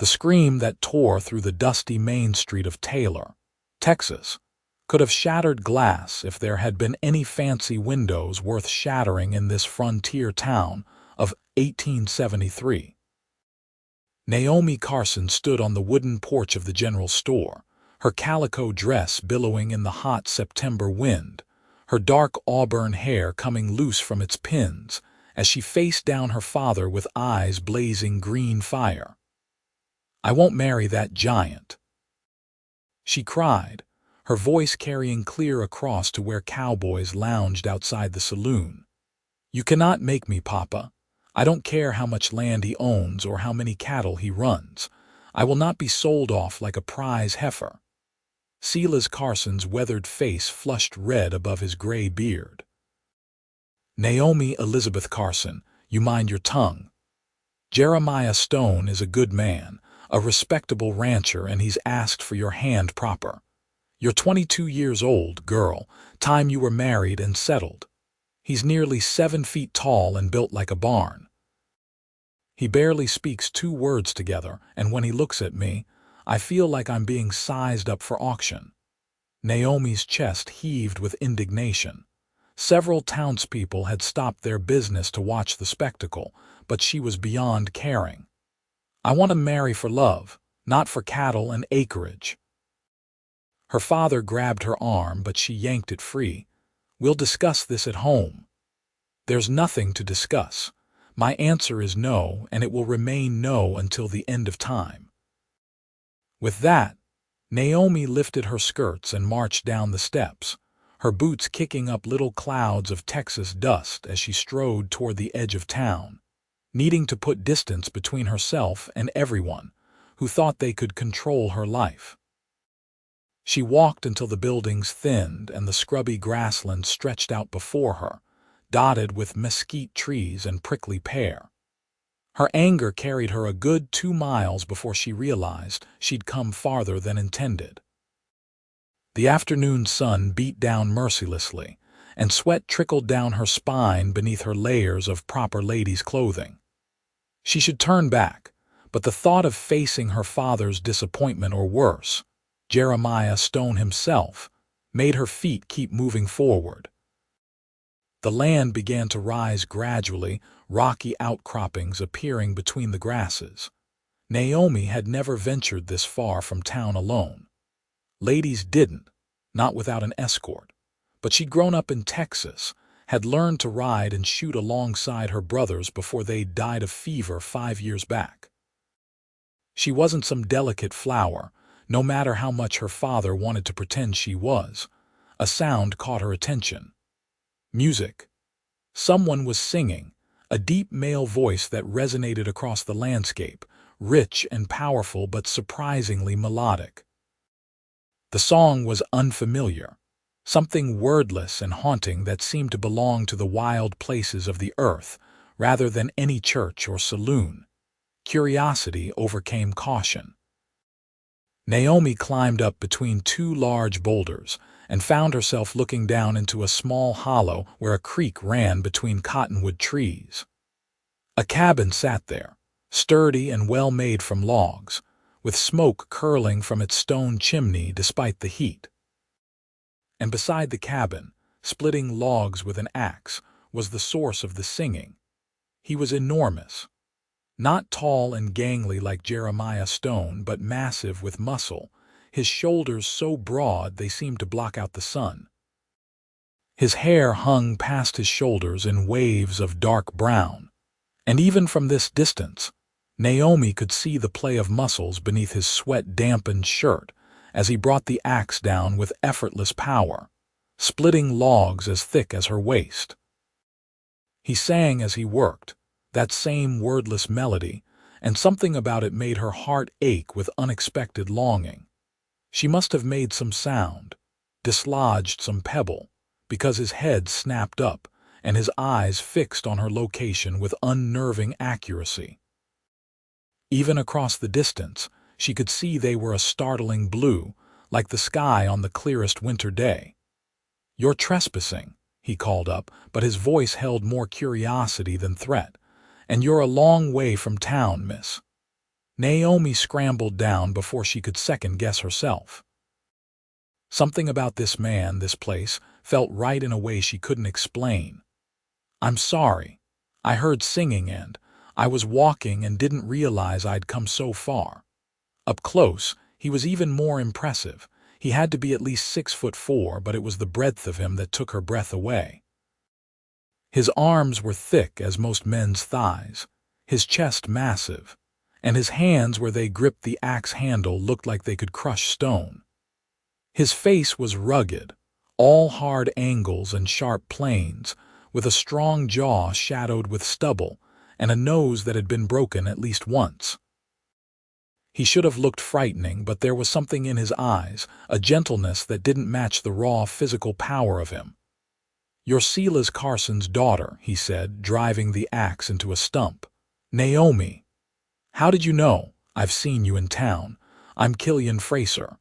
The scream that tore through the dusty main street of Taylor, Texas, could have shattered glass if there had been any fancy windows worth shattering in this frontier town of 1873. Naomi Carson stood on the wooden porch of the general store, her calico dress billowing in the hot September wind, her dark auburn hair coming loose from its pins as she faced down her father with eyes blazing green fire. "I won't marry that giant," she cried, her voice carrying clear across to where cowboys lounged outside the saloon. "You cannot make me, Papa. I don't care how much land he owns or how many cattle he runs. I will not be sold off like a prize heifer." Silas Carson's weathered face flushed red above his gray beard. "Naomi Elizabeth Carson, you mind your tongue. Jeremiah Stone is a good man, a respectable rancher, and he's asked for your hand proper. You're 22 years old, girl, time you were married and settled. He's nearly 7 feet tall and built like a barn. He barely speaks 2 words together, and when he looks at me, I feel like I'm being sized up for auction." Naomi's chest heaved with indignation. Several townspeople had stopped their business to watch the spectacle, but she was beyond caring. "I want to marry for love, not for cattle and acreage." Her father grabbed her arm, but she yanked it free. "We'll discuss this at home." "There's nothing to discuss. My answer is no, and it will remain no until the end of time." With that, Naomi lifted her skirts and marched down the steps, her boots kicking up little clouds of Texas dust as she strode toward the edge of town, needing to put distance between herself and everyone who thought they could control her life. She walked until the buildings thinned and the scrubby grassland stretched out before her, dotted with mesquite trees and prickly pear. Her anger carried her a good 2 miles before she realized she'd come farther than intended. The afternoon sun beat down mercilessly, and sweat trickled down her spine beneath her layers of proper lady's clothing. She should turn back, but the thought of facing her father's disappointment or worse, Jeremiah Stone himself, made her feet keep moving forward. The land began to rise gradually, rocky outcroppings appearing between the grasses. Naomi had never ventured this far from town alone. Ladies didn't, not without an escort, but she'd grown up in Texas, had learned to ride and shoot alongside her brothers before they died of fever 5 years back. She wasn't some delicate flower, no matter how much her father wanted to pretend she was. A sound caught her attention. Music. Someone was singing, a deep male voice that resonated across the landscape, rich and powerful but surprisingly melodic. The song was unfamiliar, something wordless and haunting that seemed to belong to the wild places of the earth rather than any church or saloon. Curiosity overcame caution. Naomi climbed up between 2 large boulders and found herself looking down into a small hollow where a creek ran between cottonwood trees. A cabin sat there, sturdy and well made from logs, with smoke curling from its stone chimney despite the heat. And beside the cabin, splitting logs with an axe, was the source of the singing. He was enormous. Not tall and gangly like Jeremiah Stone, but massive with muscle, his shoulders so broad they seemed to block out the sun. His hair hung past his shoulders in waves of dark brown, and even from this distance, Naomi could see the play of muscles beneath his sweat-dampened shirt as he brought the axe down with effortless power, splitting logs as thick as her waist. He sang as he worked, that same wordless melody, and something about it made her heart ache with unexpected longing. She must have made some sound, dislodged some pebble, because his head snapped up and his eyes fixed on her location with unnerving accuracy. Even across the distance, she could see they were a startling blue, like the sky on the clearest winter day. "You're trespassing," he called up, but his voice held more curiosity than threat. "And you're a long way from town, miss." Naomi scrambled down before she could second-guess herself. Something about this man, this place, felt right in a way she couldn't explain. "I'm sorry. I heard singing and I was walking and didn't realize I'd come so far." Up close, he was even more impressive. He had to be at least 6'4", but it was the breadth of him that took her breath away. His arms were thick as most men's thighs, his chest massive, and his hands where they gripped the axe handle looked like they could crush stone. His face was rugged, all hard angles and sharp planes, with a strong jaw shadowed with stubble and a nose that had been broken at least once. He should have looked frightening, but there was something in his eyes, a gentleness that didn't match the raw physical power of him. "You're Silas Carson's daughter," he said, driving the axe into a stump. "Naomi. How did you know? I've seen you in town. I'm Killian Fraser.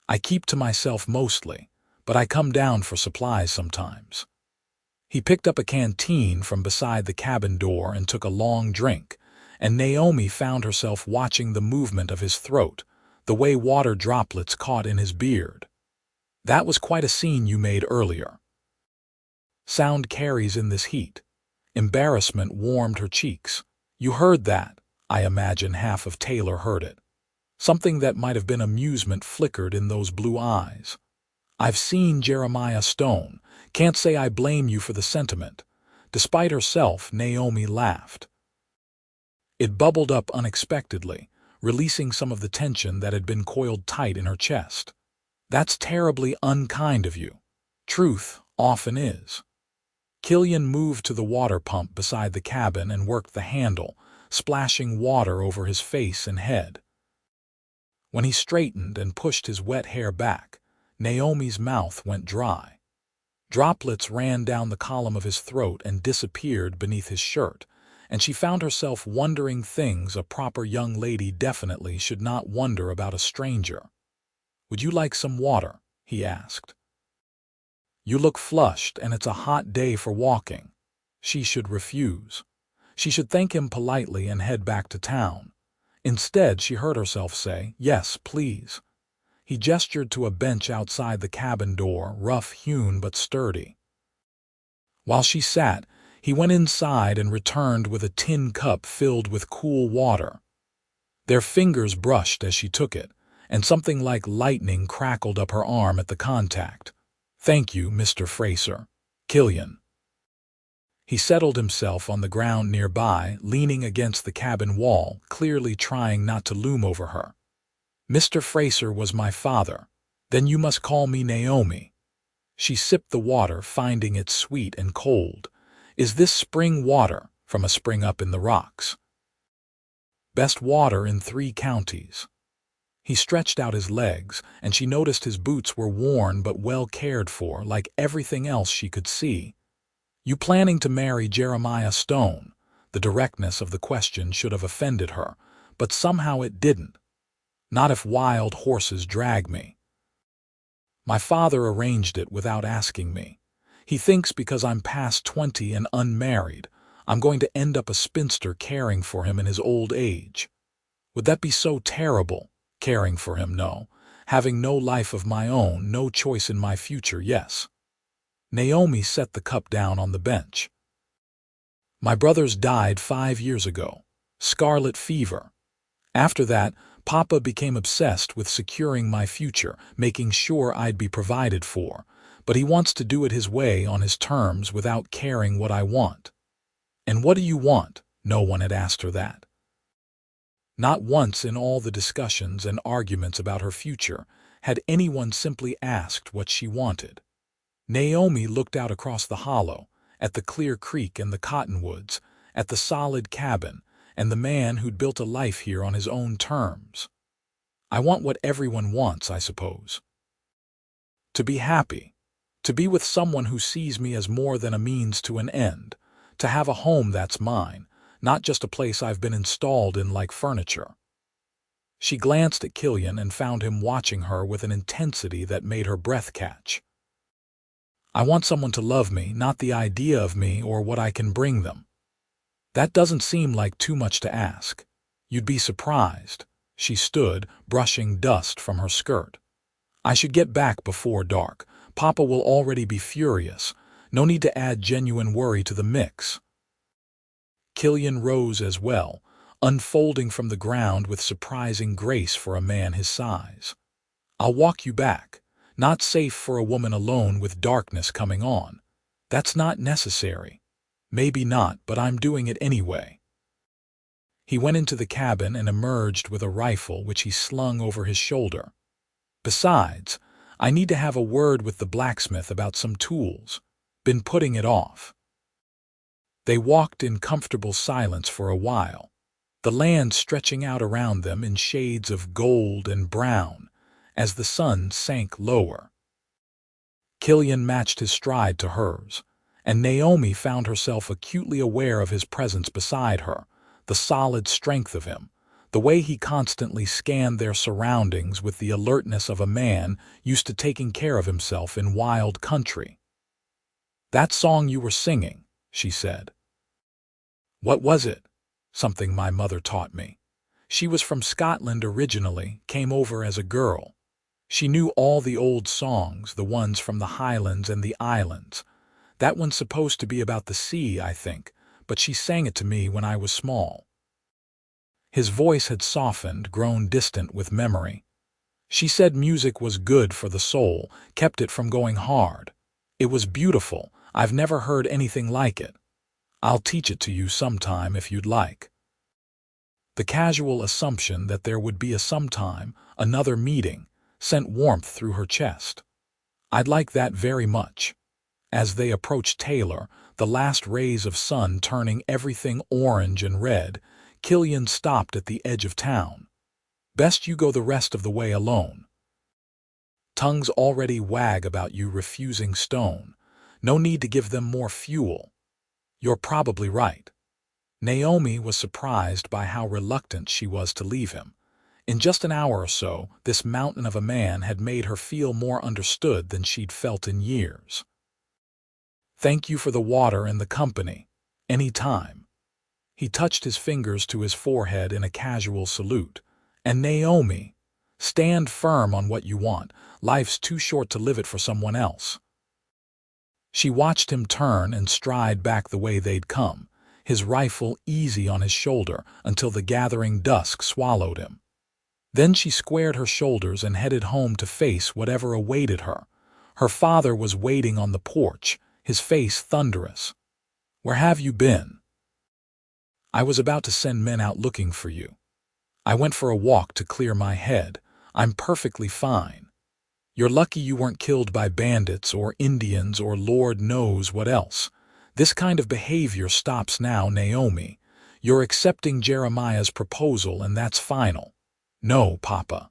I keep to myself mostly, but I come down for supplies sometimes." He picked up a canteen from beside the cabin door and took a long drink, and Naomi found herself watching the movement of his throat, the way water droplets caught in his beard. "That was quite a scene you made earlier." Sound carries in this heat. Embarrassment warmed her cheeks. "You heard that?" I imagine half of Taylor heard it. Something that might have been amusement flickered in those blue eyes. "I've seen Jeremiah Stone. Can't say I blame you for the sentiment." Despite herself, Naomi laughed. It bubbled up unexpectedly, releasing some of the tension that had been coiled tight in her chest. "That's terribly unkind of you. Truth often is." Killian moved to the water pump beside the cabin and worked the handle, splashing water over his face and head. When he straightened and pushed his wet hair back, Naomi's mouth went dry. Droplets ran down the column of his throat and disappeared beneath his shirt, and she found herself wondering things a proper young lady definitely should not wonder about a stranger. "Would you like some water?" he asked. "You look flushed, and it's a hot day for walking." She should refuse. She should thank him politely and head back to town. Instead, she heard herself say, "Yes, please." He gestured to a bench outside the cabin door, rough-hewn but sturdy. While she sat, he went inside and returned with a tin cup filled with cool water. Their fingers brushed as she took it, and something like lightning crackled up her arm at the contact. "Thank you, Mr. Fraser. Killian." He settled himself on the ground nearby, leaning against the cabin wall, clearly trying not to loom over her. "Mr. Fraser was my father. Then you must call me Naomi." She sipped the water, finding it sweet and cold. "Is this spring water from a spring up in the rocks?" "Best water in 3 counties." He stretched out his legs, and she noticed his boots were worn but well cared for, like everything else she could see. "You planning to marry Jeremiah Stone?" The directness of the question should have offended her, but somehow it didn't. "Not if wild horses drag me." "My father arranged it without asking me. He thinks because I'm past 20 and unmarried, I'm going to end up a spinster caring for him in his old age. Would that be so terrible? Caring for him, no. Having no life of my own, no choice in my future, yes." Naomi set the cup down on the bench. "My brothers died 5 years ago. Scarlet fever. After that, Papa became obsessed with securing my future, making sure I'd be provided for, but he wants to do it his way on his terms without caring what I want." "And what do you want?" No one had asked her that. Not once in all the discussions and arguments about her future had anyone simply asked what she wanted. Naomi looked out across the hollow, at the clear creek and the cottonwoods, at the solid cabin, and the man who'd built a life here on his own terms. "I want what everyone wants, I suppose. To be happy. To be with someone who sees me as more than a means to an end. To have a home that's mine, not just a place I've been installed in like furniture." She glanced at Killian and found him watching her with an intensity that made her breath catch. "I want someone to love me, not the idea of me or what I can bring them." That doesn't seem like too much to ask. You'd be surprised. She stood, brushing dust from her skirt. I should get back before dark. Papa will already be furious. No need to add genuine worry to the mix. Killian rose as well, unfolding from the ground with surprising grace for a man his size. I'll walk you back. Not safe for a woman alone with darkness coming on. That's not necessary. Maybe not, but I'm doing it anyway. He went into the cabin and emerged with a rifle which he slung over his shoulder. Besides, I need to have a word with the blacksmith about some tools. Been putting it off. They walked in comfortable silence for a while, the land stretching out around them in shades of gold and brown as the sun sank lower. Killian matched his stride to hers, and Naomi found herself acutely aware of his presence beside her, the solid strength of him, the way he constantly scanned their surroundings with the alertness of a man used to taking care of himself in wild country. "That song you were singing," she said. "What was it?" "Something my mother taught me. She was from Scotland originally, came over as a girl. She knew all the old songs, the ones from the Highlands and the Islands. That one's supposed to be about the sea, I think, but she sang it to me when I was small." His voice had softened, grown distant with memory. "She said music was good for the soul, kept it from going hard. It was beautiful. I've never heard anything like it. I'll teach it to you sometime if you'd like." The casual assumption that there would be a sometime, another meeting, sent warmth through her chest. "I'd like that very much." As they approached Taylor, the last rays of sun turning everything orange and red, Killian stopped at the edge of town. "Best you go the rest of the way alone. Tongues already wag about you refusing stone. No need to give them more fuel." "You're probably right." Naomi was surprised by how reluctant she was to leave him. In just an hour or so, this mountain of a man had made her feel more understood than she'd felt in years. "Thank you for the water and the company. Any time." He touched his fingers to his forehead in a casual salute. "And Naomi, stand firm on what you want. Life's too short to live it for someone else." She watched him turn and stride back the way they'd come, his rifle easy on his shoulder until the gathering dusk swallowed him. Then she squared her shoulders and headed home to face whatever awaited her. Her father was waiting on the porch, his face thunderous. "Where have you been?" "I was about to send men out looking for you. I went for a walk to clear my head. I'm perfectly fine. You're lucky you weren't killed by bandits or Indians or Lord knows what else. This kind of behavior stops now, Naomi. You're accepting Jeremiah's proposal and that's final." "No, Papa."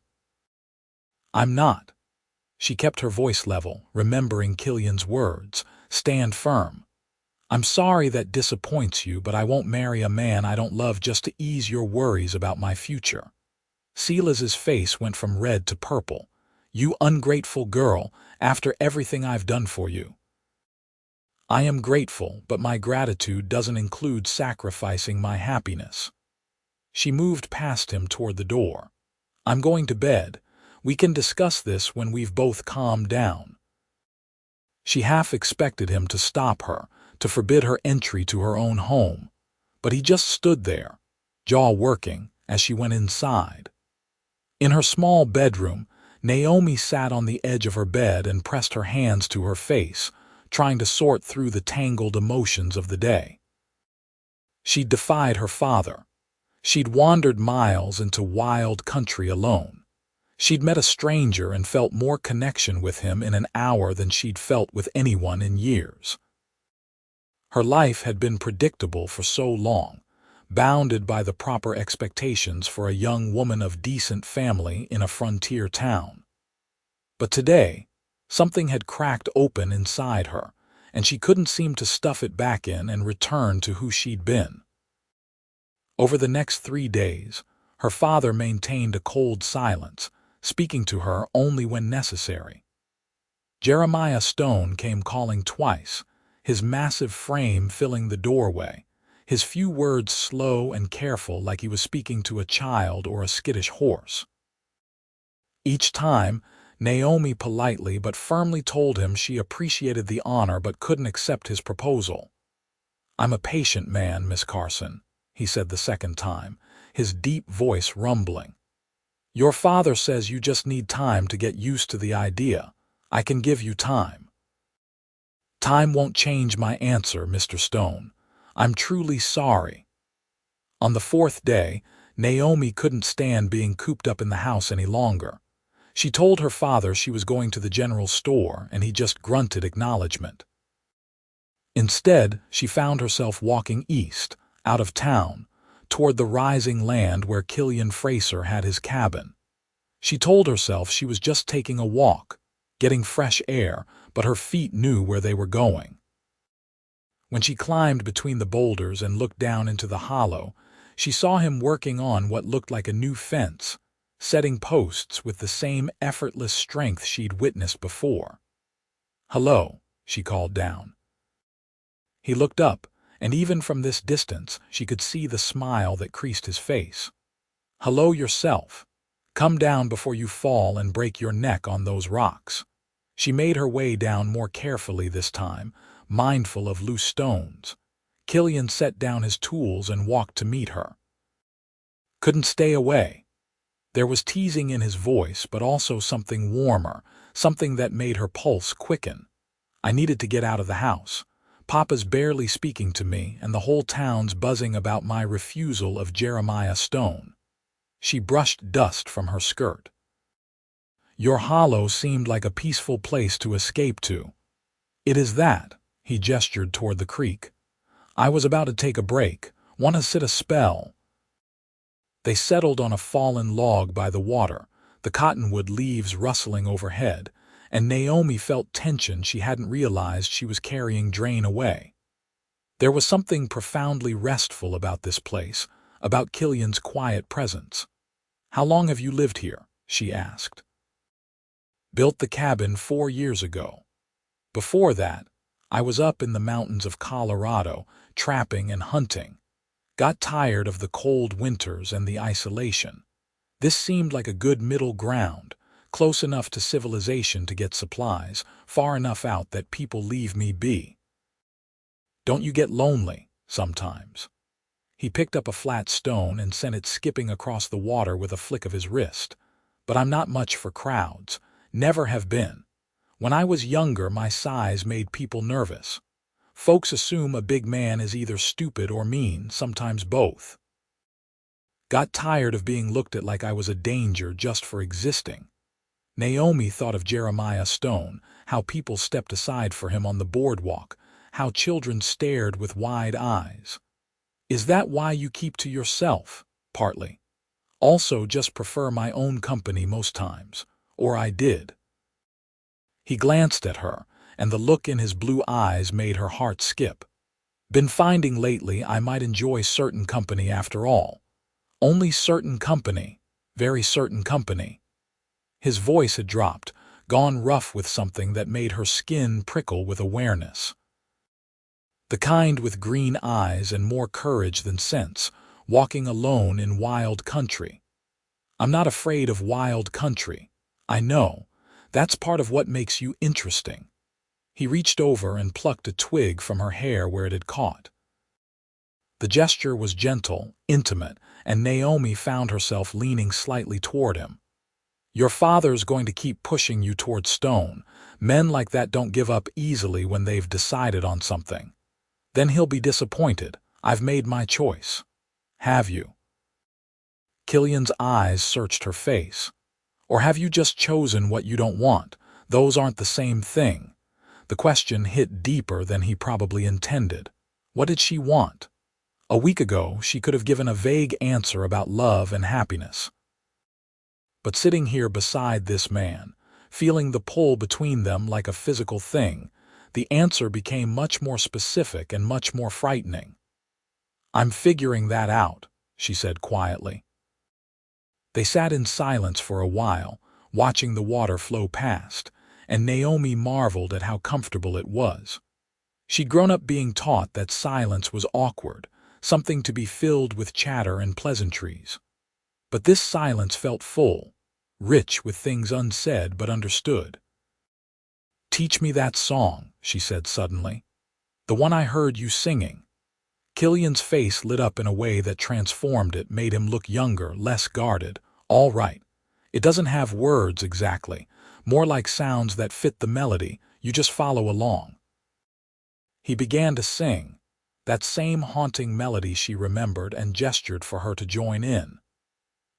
"I'm not." She kept her voice level, remembering Killian's words. "Stand firm. I'm sorry that disappoints you, but I won't marry a man I don't love just to ease your worries about my future." Silas's face went from red to purple. "You ungrateful girl, after everything I've done for you." "I am grateful, but my gratitude doesn't include sacrificing my happiness." She moved past him toward the door. "I'm going to bed. We can discuss this when we've both calmed down." She half expected him to stop her, to forbid her entry to her own home, but he just stood there, jaw working, as she went inside. In her small bedroom, Naomi sat on the edge of her bed and pressed her hands to her face, trying to sort through the tangled emotions of the day. She'd defied her father. She'd wandered miles into wild country alone. She'd met a stranger and felt more connection with him in an hour than she'd felt with anyone in years. Her life had been predictable for so long, bounded by the proper expectations for a young woman of decent family in a frontier town. But today, something had cracked open inside her, and she couldn't seem to stuff it back in and return to who she'd been. Over the next 3 days, her father maintained a cold silence, speaking to her only when necessary. Jeremiah Stone came calling twice, his massive frame filling the doorway, his few words slow and careful like he was speaking to a child or a skittish horse. Each time, Naomi politely but firmly told him she appreciated the honor but couldn't accept his proposal. "I'm a patient man, Miss Carson," he said the second time, his deep voice rumbling. "Your father says you just need time to get used to the idea. I can give you time." "Time won't change my answer, Mr. Stone. I'm truly sorry." On the fourth day, Naomi couldn't stand being cooped up in the house any longer. She told her father she was going to the general store, and he just grunted acknowledgement. Instead, she found herself walking east, out of town, toward the rising land where Killian Fraser had his cabin. She told herself she was just taking a walk, getting fresh air, but her feet knew where they were going. When she climbed between the boulders and looked down into the hollow, she saw him working on what looked like a new fence, setting posts with the same effortless strength she'd witnessed before. "Hello," she called down. He looked up, and even from this distance she could see the smile that creased his face. "Hello yourself. Come down before you fall and break your neck on those rocks." She made her way down more carefully this time, mindful of loose stones. Killian set down his tools and walked to meet her. "Couldn't stay away." There was teasing in his voice, but also something warmer, something that made her pulse quicken. "I needed to get out of the house. Papa's barely speaking to me, and the whole town's buzzing about my refusal of Jeremiah Stone." She brushed dust from her skirt. "Your hollow seemed like a peaceful place to escape to." "It is that," he gestured toward the creek. "I was about to take a break, want to sit a spell." They settled on a fallen log by the water, the cottonwood leaves rustling overhead, and Naomi felt tension she hadn't realized she was carrying drain away. There was something profoundly restful about this place, about Killian's quiet presence. "How long have you lived here?" she asked. "Built the cabin 4 years ago. Before that, I was up in the mountains of Colorado, trapping and hunting. Got tired of the cold winters and the isolation. This seemed like a good middle ground, close enough to civilization to get supplies, far enough out that people leave me be." "Don't you get lonely sometimes?" He picked up a flat stone and sent it skipping across the water with a flick of his wrist. "But I'm not much for crowds. Never have been. When I was younger, my size made people nervous. Folks assume a big man is either stupid or mean, sometimes both. Got tired of being looked at like I was a danger just for existing." Naomi thought of Jeremiah Stone, how people stepped aside for him on the boardwalk, how children stared with wide eyes. "Is that why you keep to yourself?" "Partly. Also just prefer my own company most times. Or I did." He glanced at her, and the look in his blue eyes made her heart skip. "Been finding lately I might enjoy certain company after all. Only certain company, very certain company." His voice had dropped, gone rough with something that made her skin prickle with awareness. "The kind with green eyes and more courage than sense, walking alone in wild country." "I'm not afraid of wild country. I know. That's part of what makes you interesting." He reached over and plucked a twig from her hair where it had caught. The gesture was gentle, intimate, and Naomi found herself leaning slightly toward him. "Your father's going to keep pushing you toward Stone. Men like that don't give up easily when they've decided on something. Then he'll be disappointed. I've made my choice." "Have you?" Killian's eyes searched her face. "Or have you just chosen what you don't want? Those aren't the same thing." The question hit deeper than he probably intended. What did she want? A week ago, she could have given a vague answer about love and happiness. But sitting here beside this man, feeling the pull between them like a physical thing, the answer became much more specific and much more frightening. "I'm figuring that out," she said quietly. They sat in silence for a while, watching the water flow past, and Naomi marveled at how comfortable it was. She'd grown up being taught that silence was awkward, something to be filled with chatter and pleasantries. But this silence felt full, rich with things unsaid but understood. "Teach me that song," she said suddenly. "The one I heard you singing." Killian's face lit up in a way that transformed it, made him look younger, less guarded. "All right. It doesn't have words exactly, more like sounds that fit the melody, you just follow along." He began to sing, that same haunting melody she remembered, and gestured for her to join in.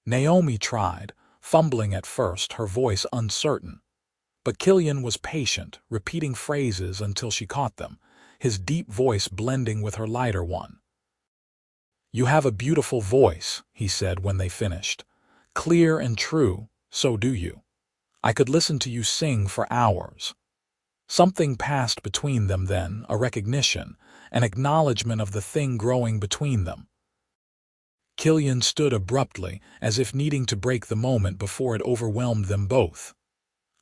Naomi tried, fumbling at first, her voice uncertain. But Killian was patient, repeating phrases until she caught them, his deep voice blending with her lighter one. "You have a beautiful voice," he said when they finished. "Clear and true, so do you. I could listen to you sing for hours." Something passed between them then, a recognition, an acknowledgement of the thing growing between them. Killian stood abruptly, as if needing to break the moment before it overwhelmed them both.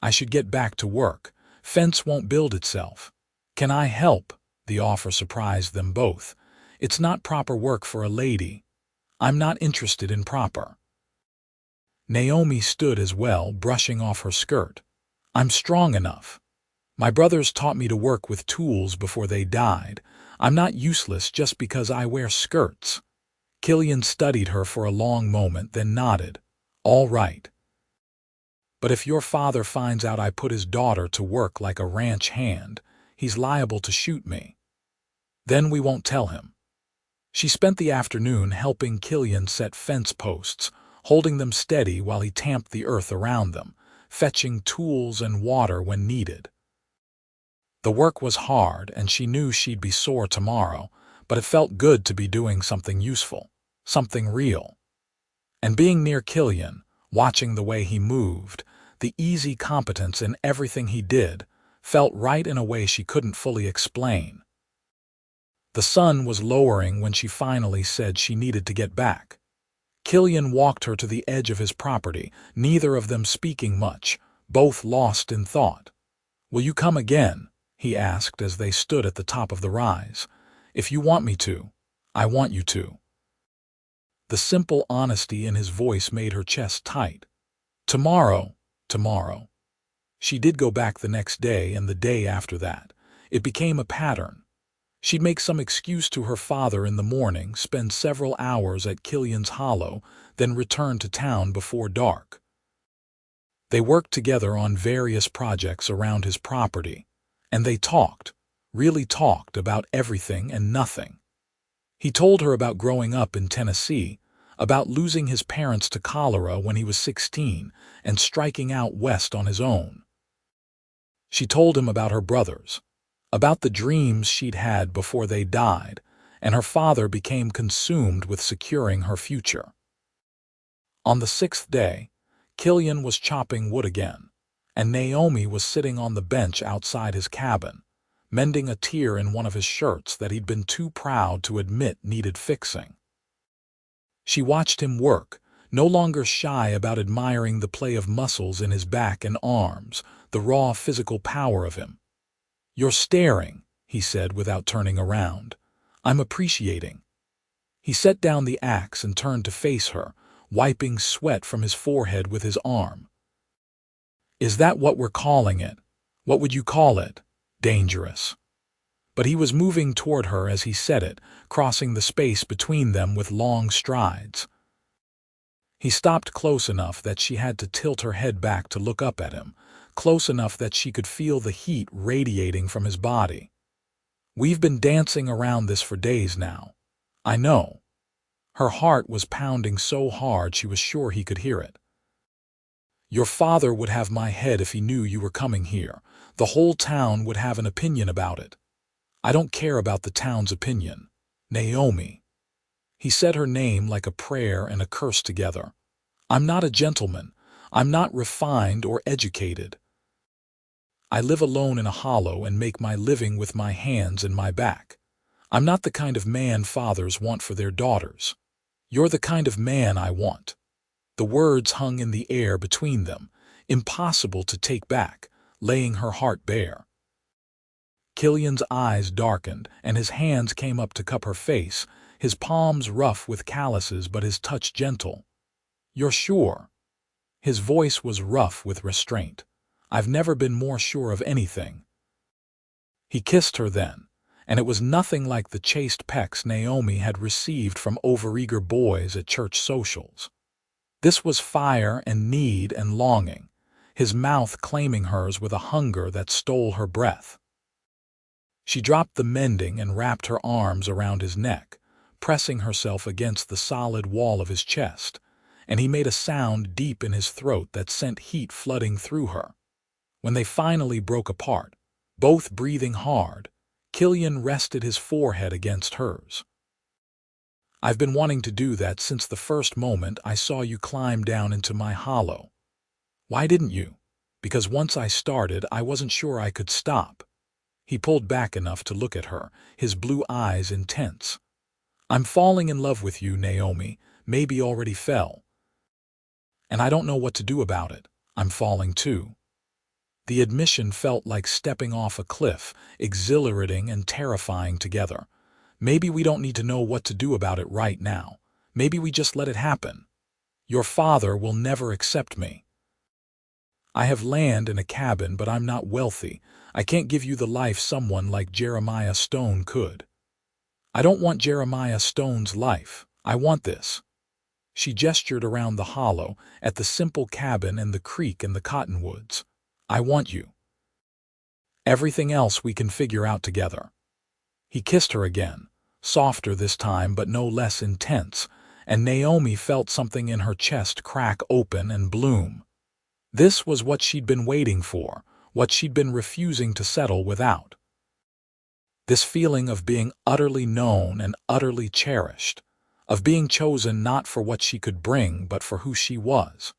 "I should get back to work. Fence won't build itself." "Can I help?" The offer surprised them both. "It's not proper work for a lady." "I'm not interested in proper." Naomi stood as well, brushing off her skirt. "I'm strong enough. My brothers taught me to work with tools before they died. I'm not useless just because I wear skirts." Killian studied her for a long moment, then nodded. "All right. But if your father finds out I put his daughter to work like a ranch hand, he's liable to shoot me." "Then we won't tell him." She spent the afternoon helping Killian set fence posts, holding them steady while he tamped the earth around them, fetching tools and water when needed. The work was hard, and she knew she'd be sore tomorrow, but it felt good to be doing something useful, something real. And being near Killian, watching the way he moved, the easy competence in everything he did, felt right in a way she couldn't fully explain. The sun was lowering when she finally said she needed to get back. Killian walked her to the edge of his property, neither of them speaking much, both lost in thought. "Will you come again?" he asked as they stood at the top of the rise. "If you want me to, I want you to." The simple honesty in his voice made her chest tight. "Tomorrow, tomorrow." She did go back the next day and the day after that. It became a pattern. She'd make some excuse to her father in the morning, spend several hours at Killian's Hollow, then return to town before dark. They worked together on various projects around his property, and they talked, really talked about everything and nothing. He told her about growing up in Tennessee, about losing his parents to cholera when he was 16 and striking out west on his own. She told him about her brothers, about the dreams she'd had before they died, and her father became consumed with securing her future. On the 6th day, Killian was chopping wood again, and Naomi was sitting on the bench outside his cabin, mending a tear in one of his shirts that he'd been too proud to admit needed fixing. She watched him work, no longer shy about admiring the play of muscles in his back and arms, the raw physical power of him. "You're staring," he said without turning around. "I'm appreciating." He set down the axe and turned to face her, wiping sweat from his forehead with his arm. "Is that what we're calling it? What would you call it? Dangerous?" But he was moving toward her as he said it, crossing the space between them with long strides. He stopped close enough that she had to tilt her head back to look up at him, close enough that she could feel the heat radiating from his body. "We've been dancing around this for days now. I know." Her heart was pounding so hard she was sure he could hear it. "Your father would have my head if he knew you were coming here. The whole town would have an opinion about it." "I don't care about the town's opinion. Naomi." He said her name like a prayer and a curse together. "I'm not a gentleman. I'm not refined or educated. I live alone in a hollow and make my living with my hands and my back. I'm not the kind of man fathers want for their daughters. You're the kind of man I want." The words hung in the air between them, impossible to take back, laying her heart bare. Killian's eyes darkened, and his hands came up to cup her face, his palms rough with calluses but his touch gentle. "You're sure?" His voice was rough with restraint. "I've never been more sure of anything." He kissed her then, and it was nothing like the chaste pecks Naomi had received from overeager boys at church socials. This was fire and need and longing, his mouth claiming hers with a hunger that stole her breath. She dropped the mending and wrapped her arms around his neck, pressing herself against the solid wall of his chest, and he made a sound deep in his throat that sent heat flooding through her. When they finally broke apart, both breathing hard, Killian rested his forehead against hers. "I've been wanting to do that since the first moment I saw you climb down into my hollow." "Why didn't you?" "Because once I started, I wasn't sure I could stop." He pulled back enough to look at her, his blue eyes intense. "I'm falling in love with you, Naomi, maybe already fell. And I don't know what to do about it. I'm falling too." The admission felt like stepping off a cliff, exhilarating and terrifying together. "Maybe we don't need to know what to do about it right now. Maybe we just let it happen. Your father will never accept me. I have land and a cabin, but I'm not wealthy. I can't give you the life someone like Jeremiah Stone could." "I don't want Jeremiah Stone's life. I want this." She gestured around the hollow, at the simple cabin and the creek and the cottonwoods. "I want you. Everything else we can figure out together." He kissed her again, softer this time but no less intense, and Naomi felt something in her chest crack open and bloom. This was what she'd been waiting for, what she'd been refusing to settle without. This feeling of being utterly known and utterly cherished, of being chosen not for what she could bring but for who she was.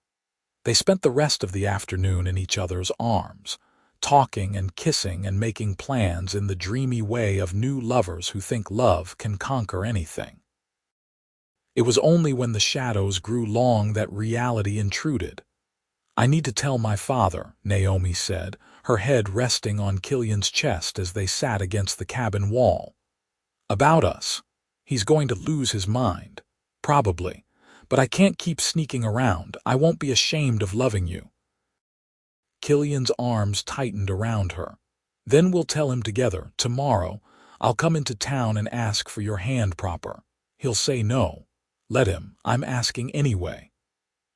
They spent the rest of the afternoon in each other's arms, talking and kissing and making plans in the dreamy way of new lovers who think love can conquer anything. It was only when the shadows grew long that reality intruded. "I need to tell my father," Naomi said, her head resting on Killian's chest as they sat against the cabin wall. "About us. He's going to lose his mind. Probably. But I can't keep sneaking around. I won't be ashamed of loving you." Killian's arms tightened around her. "Then we'll tell him together. Tomorrow, I'll come into town and ask for your hand proper. He'll say no. Let him. I'm asking anyway."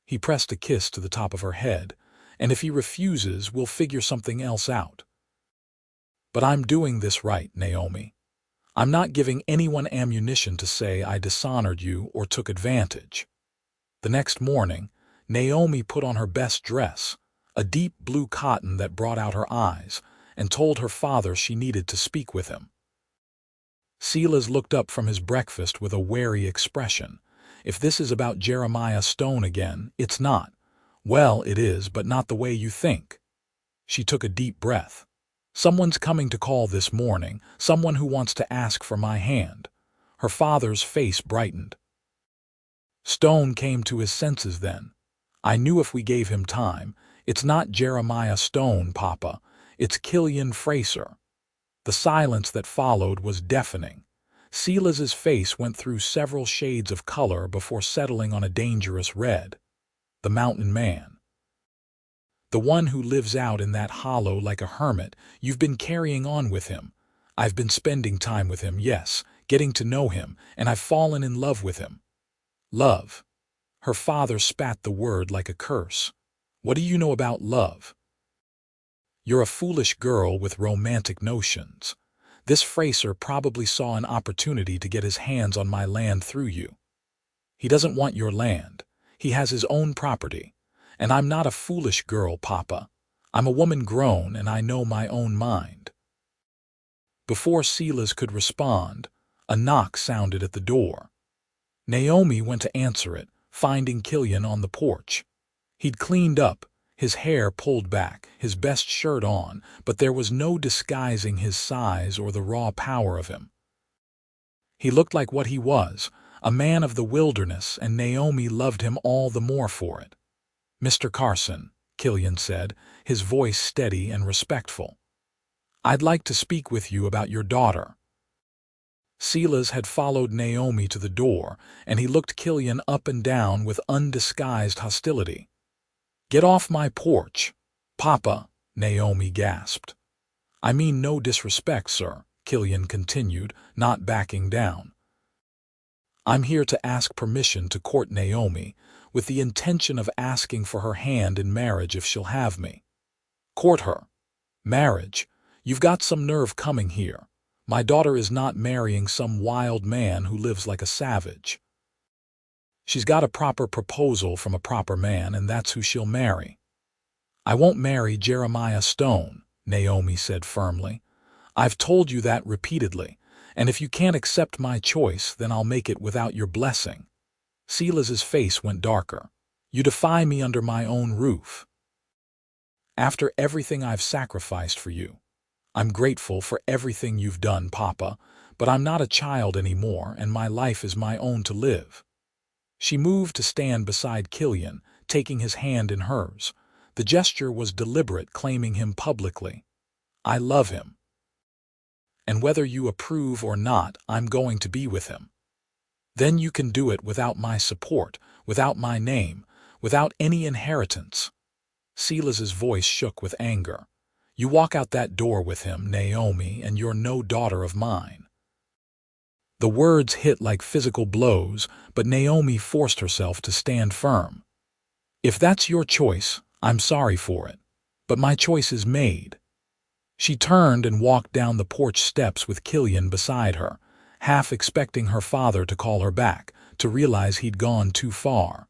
He pressed a kiss to the top of her head, "And if he refuses, we'll figure something else out." "But I'm doing this right, Naomi. I'm not giving anyone ammunition to say I dishonored you or took advantage." The next morning, Naomi put on her best dress, a deep blue cotton that brought out her eyes, and told her father she needed to speak with him. Silas looked up from his breakfast with a wary expression. "If this is about Jeremiah Stone again, it's not." "Well, it is, but not the way you think." She took a deep breath. "Someone's coming to call this morning, someone who wants to ask for my hand." Her father's face brightened. Stone came to his senses then. "I knew if we gave him time. It's not Jeremiah Stone, Papa. It's Killian Fraser." The silence that followed was deafening. Silas's face went through several shades of color before settling on a dangerous red. "The mountain man. The one who lives out in that hollow like a hermit. You've been carrying on with him. I've been spending time with him, yes, getting to know him, and I've fallen in love with him." "Love." Her father spat the word like a curse. "What do you know about love? You're a foolish girl with romantic notions. This Fraser probably saw an opportunity to get his hands on my land through you. He doesn't want your land. He has his own property. And I'm not a foolish girl, Papa. I'm a woman grown and I know my own mind." Before Silas could respond, a knock sounded at the door. Naomi went to answer it, finding Killian on the porch. He'd cleaned up, his hair pulled back, his best shirt on, but there was no disguising his size or the raw power of him. He looked like what he was, a man of the wilderness, and Naomi loved him all the more for it. "Mr. Carson," Killian said, his voice steady and respectful. "I'd like to speak with you about your daughter." Silas had followed Naomi to the door, and he looked Killian up and down with undisguised hostility. "Get off my porch, Papa," Naomi gasped. "I mean no disrespect, sir," Killian continued, not backing down. "I'm here to ask permission to court Naomi, with the intention of asking for her hand in marriage if she'll have me." "Court her? Marriage? You've got some nerve coming here. My daughter is not marrying some wild man who lives like a savage. She's got a proper proposal from a proper man, and that's who she'll marry." "I won't marry Jeremiah Stone," Naomi said firmly. "I've told you that repeatedly, and if you can't accept my choice, then I'll make it without your blessing." Silas's face went darker. "You defy me under my own roof. After everything I've sacrificed for you. I'm grateful for everything you've done, Papa, but I'm not a child anymore, and my life is my own to live." She moved to stand beside Killian, taking his hand in hers. The gesture was deliberate, claiming him publicly. "I love him. And whether you approve or not, I'm going to be with him. Then you can do it without my support, without my name, without any inheritance." Silas's voice shook with anger. "You walk out that door with him, Naomi, and you're no daughter of mine." The words hit like physical blows, but Naomi forced herself to stand firm. "If that's your choice, I'm sorry for it, but my choice is made." She turned and walked down the porch steps with Killian beside her, half expecting her father to call her back, to realize he'd gone too far.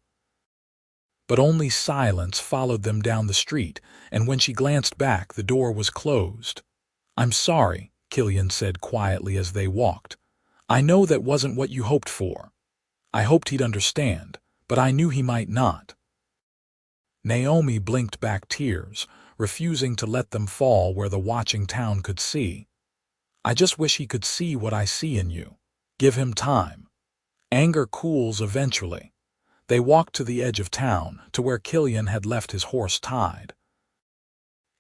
But only silence followed them down the street, and when she glanced back, the door was closed. "I'm sorry," Killian said quietly as they walked. "I know that wasn't what you hoped for. I hoped he'd understand, but I knew he might not." Naomi blinked back tears, refusing to let them fall where the watching town could see. "I just wish he could see what I see in you. Give him time. Anger cools eventually." They walked to the edge of town, to where Killian had left his horse tied.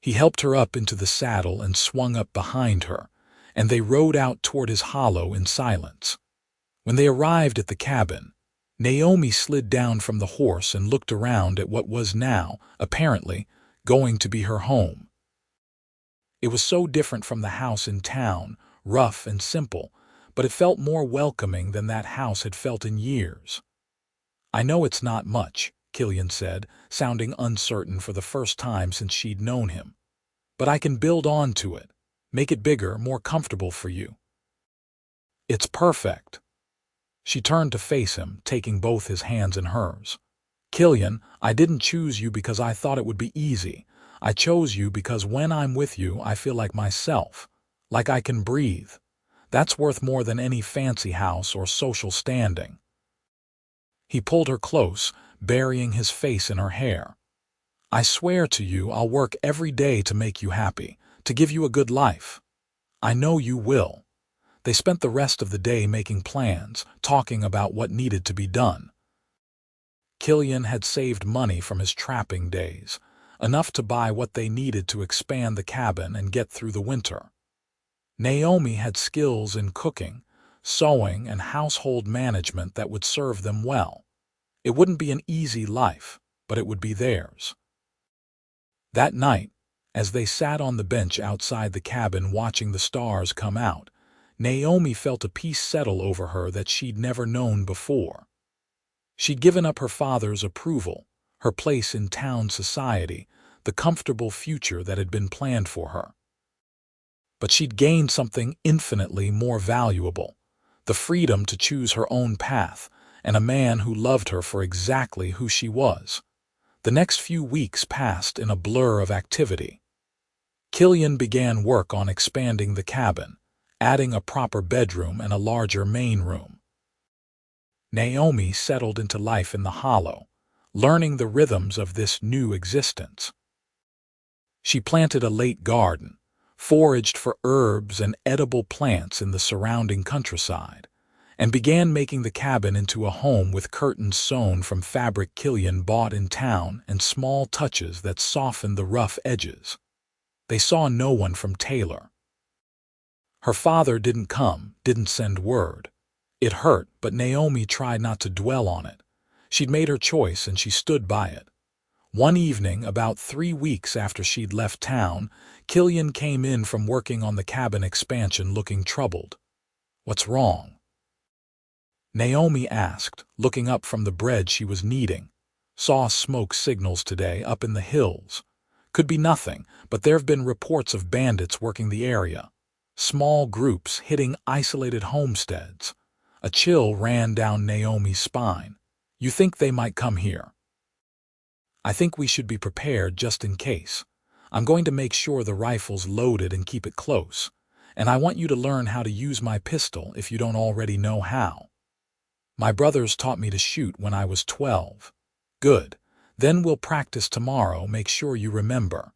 He helped her up into the saddle and swung up behind her, and they rode out toward his hollow in silence. When they arrived at the cabin, Naomi slid down from the horse and looked around at what was now, apparently, going to be her home. It was so different from the house in town, rough and simple, but it felt more welcoming than that house had felt in years. "I know it's not much," Killian said, sounding uncertain for the first time since she'd known him. "But I can build on to it, make it bigger, more comfortable for you." "It's perfect." She turned to face him, taking both his hands in hers. "Killian, I didn't choose you because I thought it would be easy. I chose you because when I'm with you, I feel like myself, like I can breathe. That's worth more than any fancy house or social standing." He pulled her close, burying his face in her hair. "I swear to you I'll work every day to make you happy, to give you a good life. I know you will." They spent the rest of the day making plans, talking about what needed to be done. Killian had saved money from his trapping days, enough to buy what they needed to expand the cabin and get through the winter. Naomi had skills in cooking, sewing, and household management that would serve them well. It wouldn't be an easy life, but it would be theirs. That night, as they sat on the bench outside the cabin watching the stars come out, Naomi felt a peace settle over her that she'd never known before. She'd given up her father's approval, her place in town society, the comfortable future that had been planned for her. But she'd gained something infinitely more valuable, the freedom to choose her own path, and a man who loved her for exactly who she was. The next few weeks passed in a blur of activity. Killian began work on expanding the cabin, adding a proper bedroom and a larger main room. Naomi settled into life in the hollow, learning the rhythms of this new existence. She planted a late garden, foraged for herbs and edible plants in the surrounding countryside, and began making the cabin into a home with curtains sewn from fabric Killian bought in town and small touches that softened the rough edges. They saw no one from Taylor. Her father didn't come, didn't send word. It hurt, but Naomi tried not to dwell on it. She'd made her choice and she stood by it. One evening, about 3 weeks after she'd left town, Killian came in from working on the cabin expansion looking troubled. "What's wrong?" Naomi asked, looking up from the bread she was kneading. "Saw smoke signals today up in the hills. Could be nothing, but there've been reports of bandits working the area. Small groups hitting isolated homesteads." A chill ran down Naomi's spine. "You think they might come here?" "I think we should be prepared just in case. I'm going to make sure the rifle's loaded and keep it close. And I want you to learn how to use my pistol if you don't already know how." "My brothers taught me to shoot when I was 12. "Good. Then we'll practice tomorrow, make sure you remember."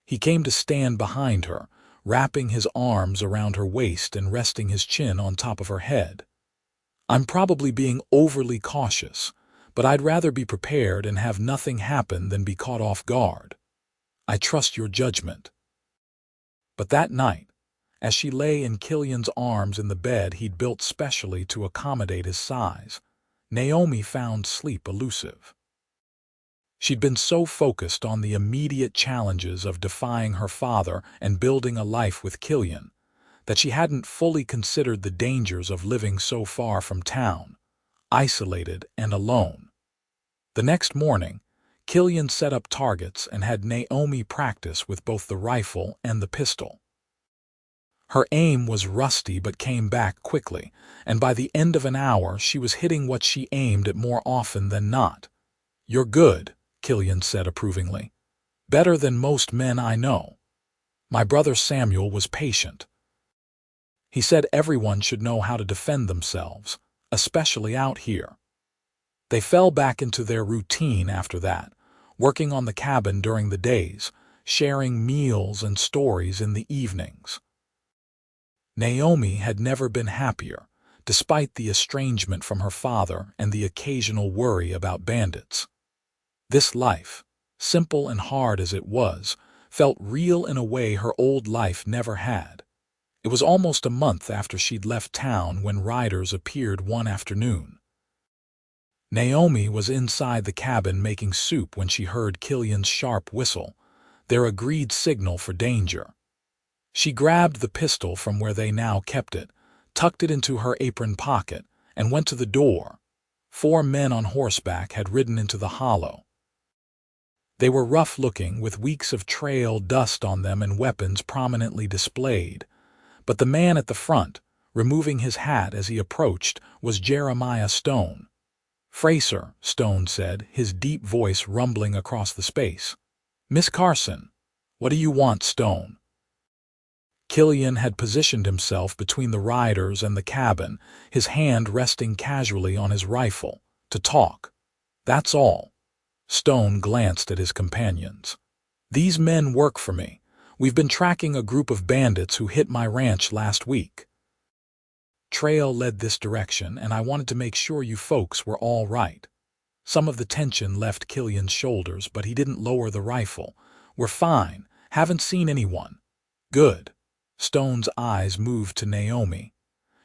He came to stand behind her, wrapping his arms around her waist and resting his chin on top of her head. "I'm probably being overly cautious, but I'd rather be prepared and have nothing happen than be caught off guard. I trust your judgment." But that night, as she lay in Killian's arms in the bed he'd built specially to accommodate his size, Naomi found sleep elusive. She'd been so focused on the immediate challenges of defying her father and building a life with Killian that she hadn't fully considered the dangers of living so far from town, isolated and alone. The next morning, Killian set up targets and had Naomi practice with both the rifle and the pistol. Her aim was rusty but came back quickly, and by the end of an hour she was hitting what she aimed at more often than not. "You're good," Killian said approvingly. "Better than most men I know." My brother Samuel was patient. He said everyone should know how to defend themselves, especially out here. They fell back into their routine after that, working on the cabin during the days, sharing meals and stories in the evenings. Naomi had never been happier, despite the estrangement from her father and the occasional worry about bandits. This life, simple and hard as it was, felt real in a way her old life never had. It was almost a month after she'd left town when riders appeared one afternoon. Naomi was inside the cabin making soup when she heard Killian's sharp whistle, their agreed signal for danger. She grabbed the pistol from where they now kept it, tucked it into her apron pocket, and went to the door. 4 men on horseback had ridden into the hollow. They were rough-looking, with weeks of trail dust on them and weapons prominently displayed. But the man at the front, removing his hat as he approached, was Jeremiah Stone. "Fraser," Stone said, his deep voice rumbling across the space. "Miss Carson, what do you want, Stone?" Killian had positioned himself between the riders and the cabin, his hand resting casually on his rifle. "To talk. That's all." Stone glanced at his companions. "These men work for me. We've been tracking a group of bandits who hit my ranch last week. Trail led this direction, and I wanted to make sure you folks were all right." Some of the tension left Killian's shoulders, but he didn't lower the rifle. "We're fine. Haven't seen anyone." "Good." Stone's eyes moved to Naomi.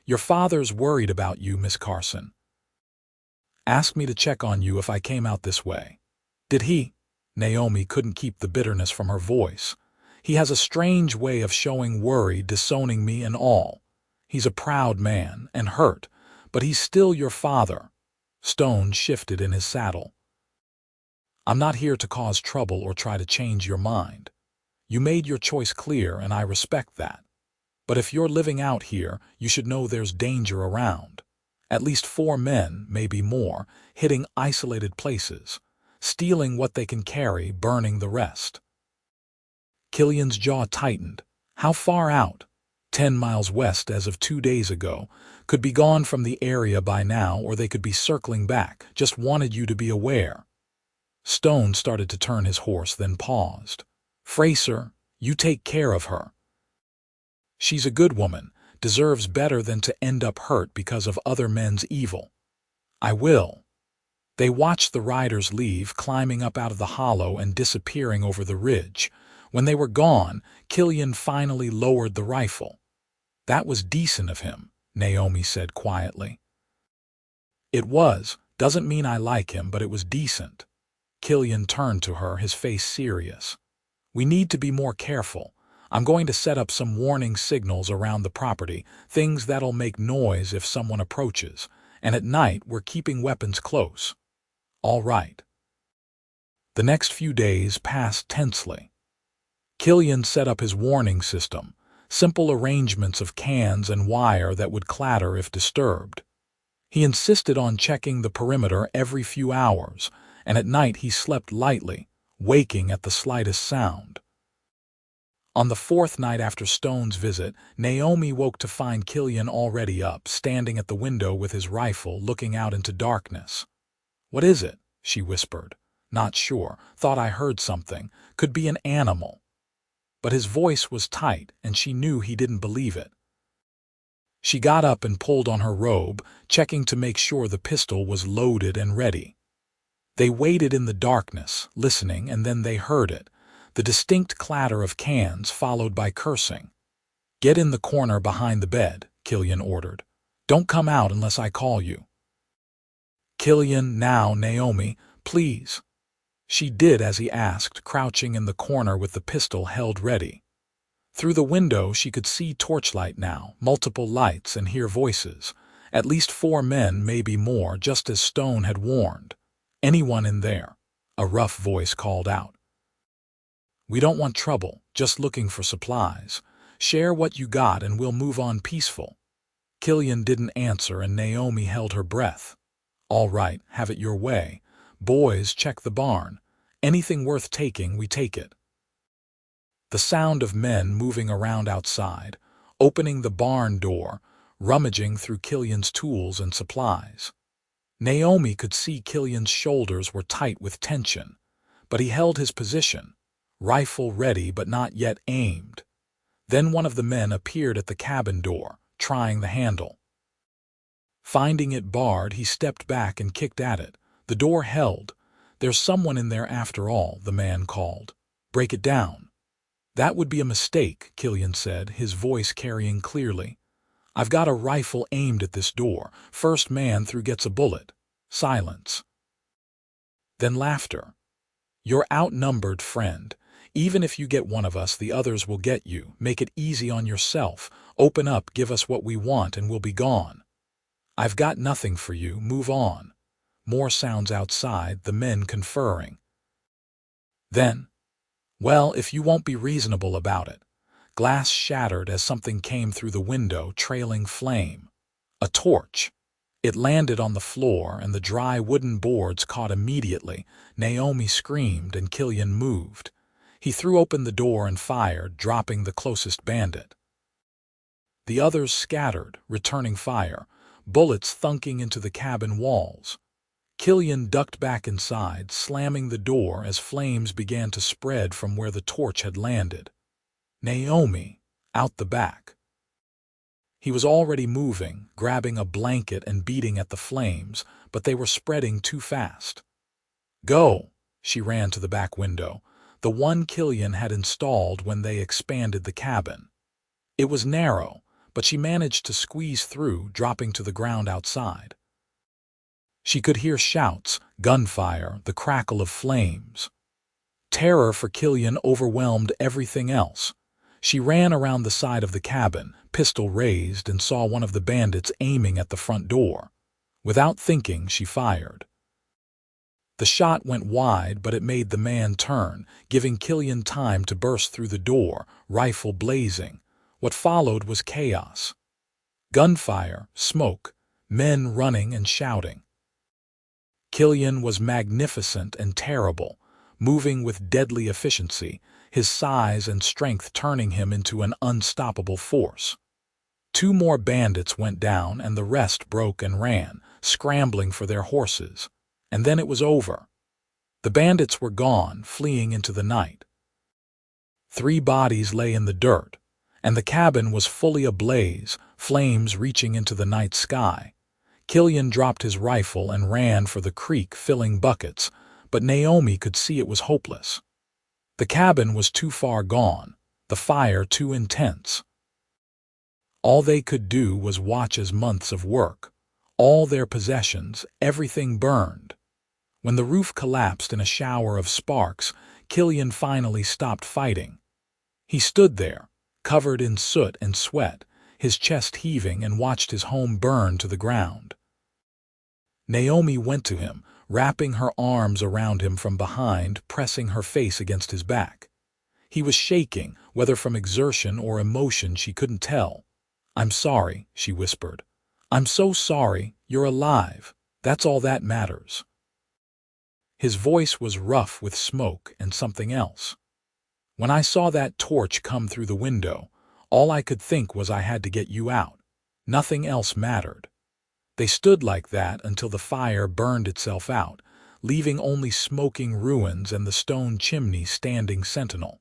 "Your father's worried about you, Miss Carson. Asked me to check on you if I came out this way." "Did he?" Naomi couldn't keep the bitterness from her voice. "He has a strange way of showing worry, disowning me and all. He's a proud man, and hurt, but he's still your father." Stone shifted in his saddle. "I'm not here to cause trouble or try to change your mind. You made your choice clear, and I respect that. But if you're living out here, you should know there's danger around. At least 4 men, maybe more, hitting isolated places, stealing what they can carry, burning the rest." Killian's jaw tightened. "How far out?" 10 miles west as of 2 days ago. Could be gone from the area by now, or they could be circling back. Just wanted you to be aware." Stone started to turn his horse, then paused. "Fraser, you take care of her. She's a good woman, deserves better than to end up hurt because of other men's evil." "I will." They watched the riders leave, climbing up out of the hollow and disappearing over the ridge. When they were gone, Killian finally lowered the rifle. "That was decent of him," Naomi said quietly. "It was. Doesn't mean I like him, but it was decent." Killian turned to her, his face serious. "We need to be more careful. I'm going to set up some warning signals around the property, things that'll make noise if someone approaches, and at night we're keeping weapons close." "All right." The next few days passed tensely. Killian set up his warning system, simple arrangements of cans and wire that would clatter if disturbed. He insisted on checking the perimeter every few hours, and at night he slept lightly, waking at the slightest sound. On the fourth night after Stone's visit, Naomi woke to find Killian already up, standing at the window with his rifle, looking out into darkness. "What is it?" she whispered. "Not sure. Thought I heard something. Could be an animal." But his voice was tight, and she knew he didn't believe it. She got up and pulled on her robe, checking to make sure the pistol was loaded and ready. They waited in the darkness, listening, and then they heard it, the distinct clatter of cans followed by cursing. "Get in the corner behind the bed," Killian ordered. "Don't come out unless I call you." "Killian, now, Naomi, please." She did as he asked, crouching in the corner with the pistol held ready. Through the window she could see torchlight now, multiple lights, and hear voices. At least 4 men, maybe more, just as Stone had warned. "Anyone in there?" a rough voice called out. "We don't want trouble, just looking for supplies. Share what you got and we'll move on peaceful." Killian didn't answer, and Naomi held her breath. "All right, have it your way. Boys, check the barn. Anything worth taking, we take it." The sound of men moving around outside, opening the barn door, rummaging through Killian's tools and supplies. Naomi could see Killian's shoulders were tight with tension, but he held his position, rifle ready but not yet aimed. Then one of the men appeared at the cabin door, trying the handle. Finding it barred, he stepped back and kicked at it. The door held. "There's someone in there after all," the man called. "Break it down." "That would be a mistake," Killian said, his voice carrying clearly. "I've got a rifle aimed at this door. First man through gets a bullet." Silence. Then laughter. "You're outnumbered, friend. Even if you get one of us, the others will get you. Make it easy on yourself. Open up, give us what we want, and we'll be gone." "I've got nothing for you. Move on." More sounds outside, the men conferring. Then, "Well, if you won't be reasonable about it." Glass shattered as something came through the window, trailing flame. A torch. It landed on the floor, and the dry wooden boards caught immediately. Naomi screamed, and Killian moved. He threw open the door and fired, dropping the closest bandit. The others scattered, returning fire, bullets thunking into the cabin walls. Killian ducked back inside, slamming the door as flames began to spread from where the torch had landed. Naomi, out the back. He was already moving, grabbing a blanket and beating at the flames, but they were spreading too fast. "Go!" She ran to the back window, the one Killian had installed when they expanded the cabin. It was narrow, but she managed to squeeze through, dropping to the ground outside. She could hear shouts, gunfire, the crackle of flames. Terror for Killian overwhelmed everything else. She ran around the side of the cabin, pistol raised, and saw one of the bandits aiming at the front door. Without thinking, she fired. The shot went wide, but it made the man turn, giving Killian time to burst through the door, rifle blazing. What followed was chaos. Gunfire, smoke, men running and shouting. Killian was magnificent and terrible, moving with deadly efficiency, his size and strength turning him into an unstoppable force. 2 more bandits went down, and the rest broke and ran, scrambling for their horses. And then it was over. The bandits were gone, fleeing into the night. 3 bodies lay in the dirt, and the cabin was fully ablaze, flames reaching into the night sky. Killian dropped his rifle and ran for the creek, filling buckets, but Naomi could see it was hopeless. The cabin was too far gone, the fire too intense. All they could do was watch as months of work, all their possessions, everything burned. When the roof collapsed in a shower of sparks, Killian finally stopped fighting. He stood there, covered in soot and sweat, his chest heaving, and watched his home burn to the ground. Naomi went to him, wrapping her arms around him from behind, pressing her face against his back. He was shaking, whether from exertion or emotion she couldn't tell. "I'm sorry," she whispered. "I'm so sorry. You're alive. That's all that matters." His voice was rough with smoke and something else. "When I saw that torch come through the window, all I could think was I had to get you out. Nothing else mattered." They stood like that until the fire burned itself out, leaving only smoking ruins and the stone chimney standing sentinel.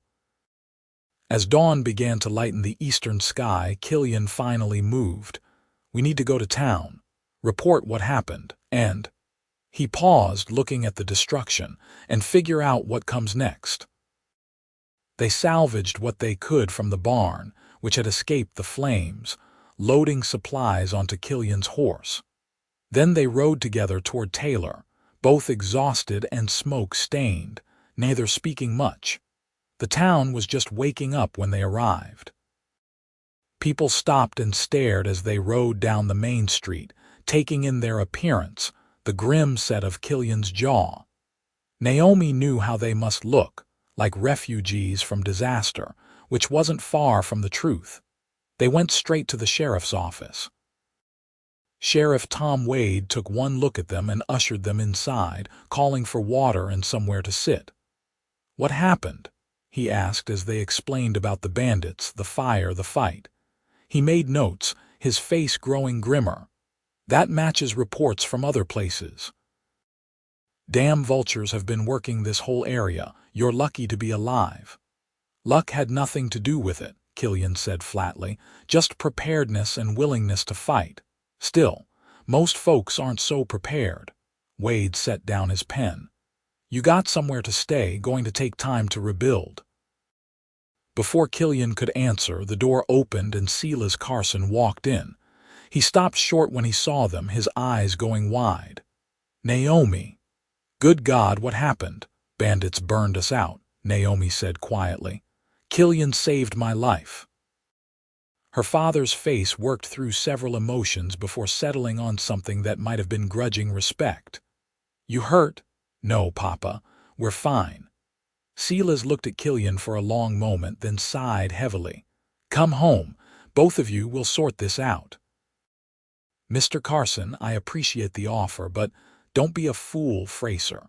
As dawn began to lighten the eastern sky, Killian finally moved. "We need to go to town, report what happened, and—" He paused, looking at the destruction, "and figure out what comes next." They salvaged what they could from the barn, which had escaped the flames, loading supplies onto Killian's horse. Then they rode together toward Taylor, both exhausted and smoke-stained, neither speaking much. The town was just waking up when they arrived. People stopped and stared as they rode down the main street, taking in their appearance, the grim set of Killian's jaw. Naomi knew how they must look, like refugees from disaster, which wasn't far from the truth. They went straight to the sheriff's office. Sheriff Tom Wade took one look at them and ushered them inside, calling for water and somewhere to sit. "What happened?" he asked as they explained about the bandits, the fire, the fight. He made notes, his face growing grimmer. "That matches reports from other places. Damn vultures have been working this whole area. You're lucky to be alive." "Luck had nothing to do with it," Killian said flatly, "just preparedness and willingness to fight. Still, most folks aren't so prepared." Wade set down his pen. "You got somewhere to stay, going to take time to rebuild." Before Killian could answer, the door opened and Silas Carson walked in. He stopped short when he saw them, his eyes going wide. "Naomi." "Good God, what happened?" "Bandits burned us out," Naomi said quietly. "Killian saved my life." Her father's face worked through several emotions before settling on something that might have been grudging respect. "You hurt?" "No, Papa. We're fine." Silas looked at Killian for a long moment, then sighed heavily. "Come home. Both of you will sort this out." "Mr. Carson, I appreciate the offer, but don't be a fool, Fraser.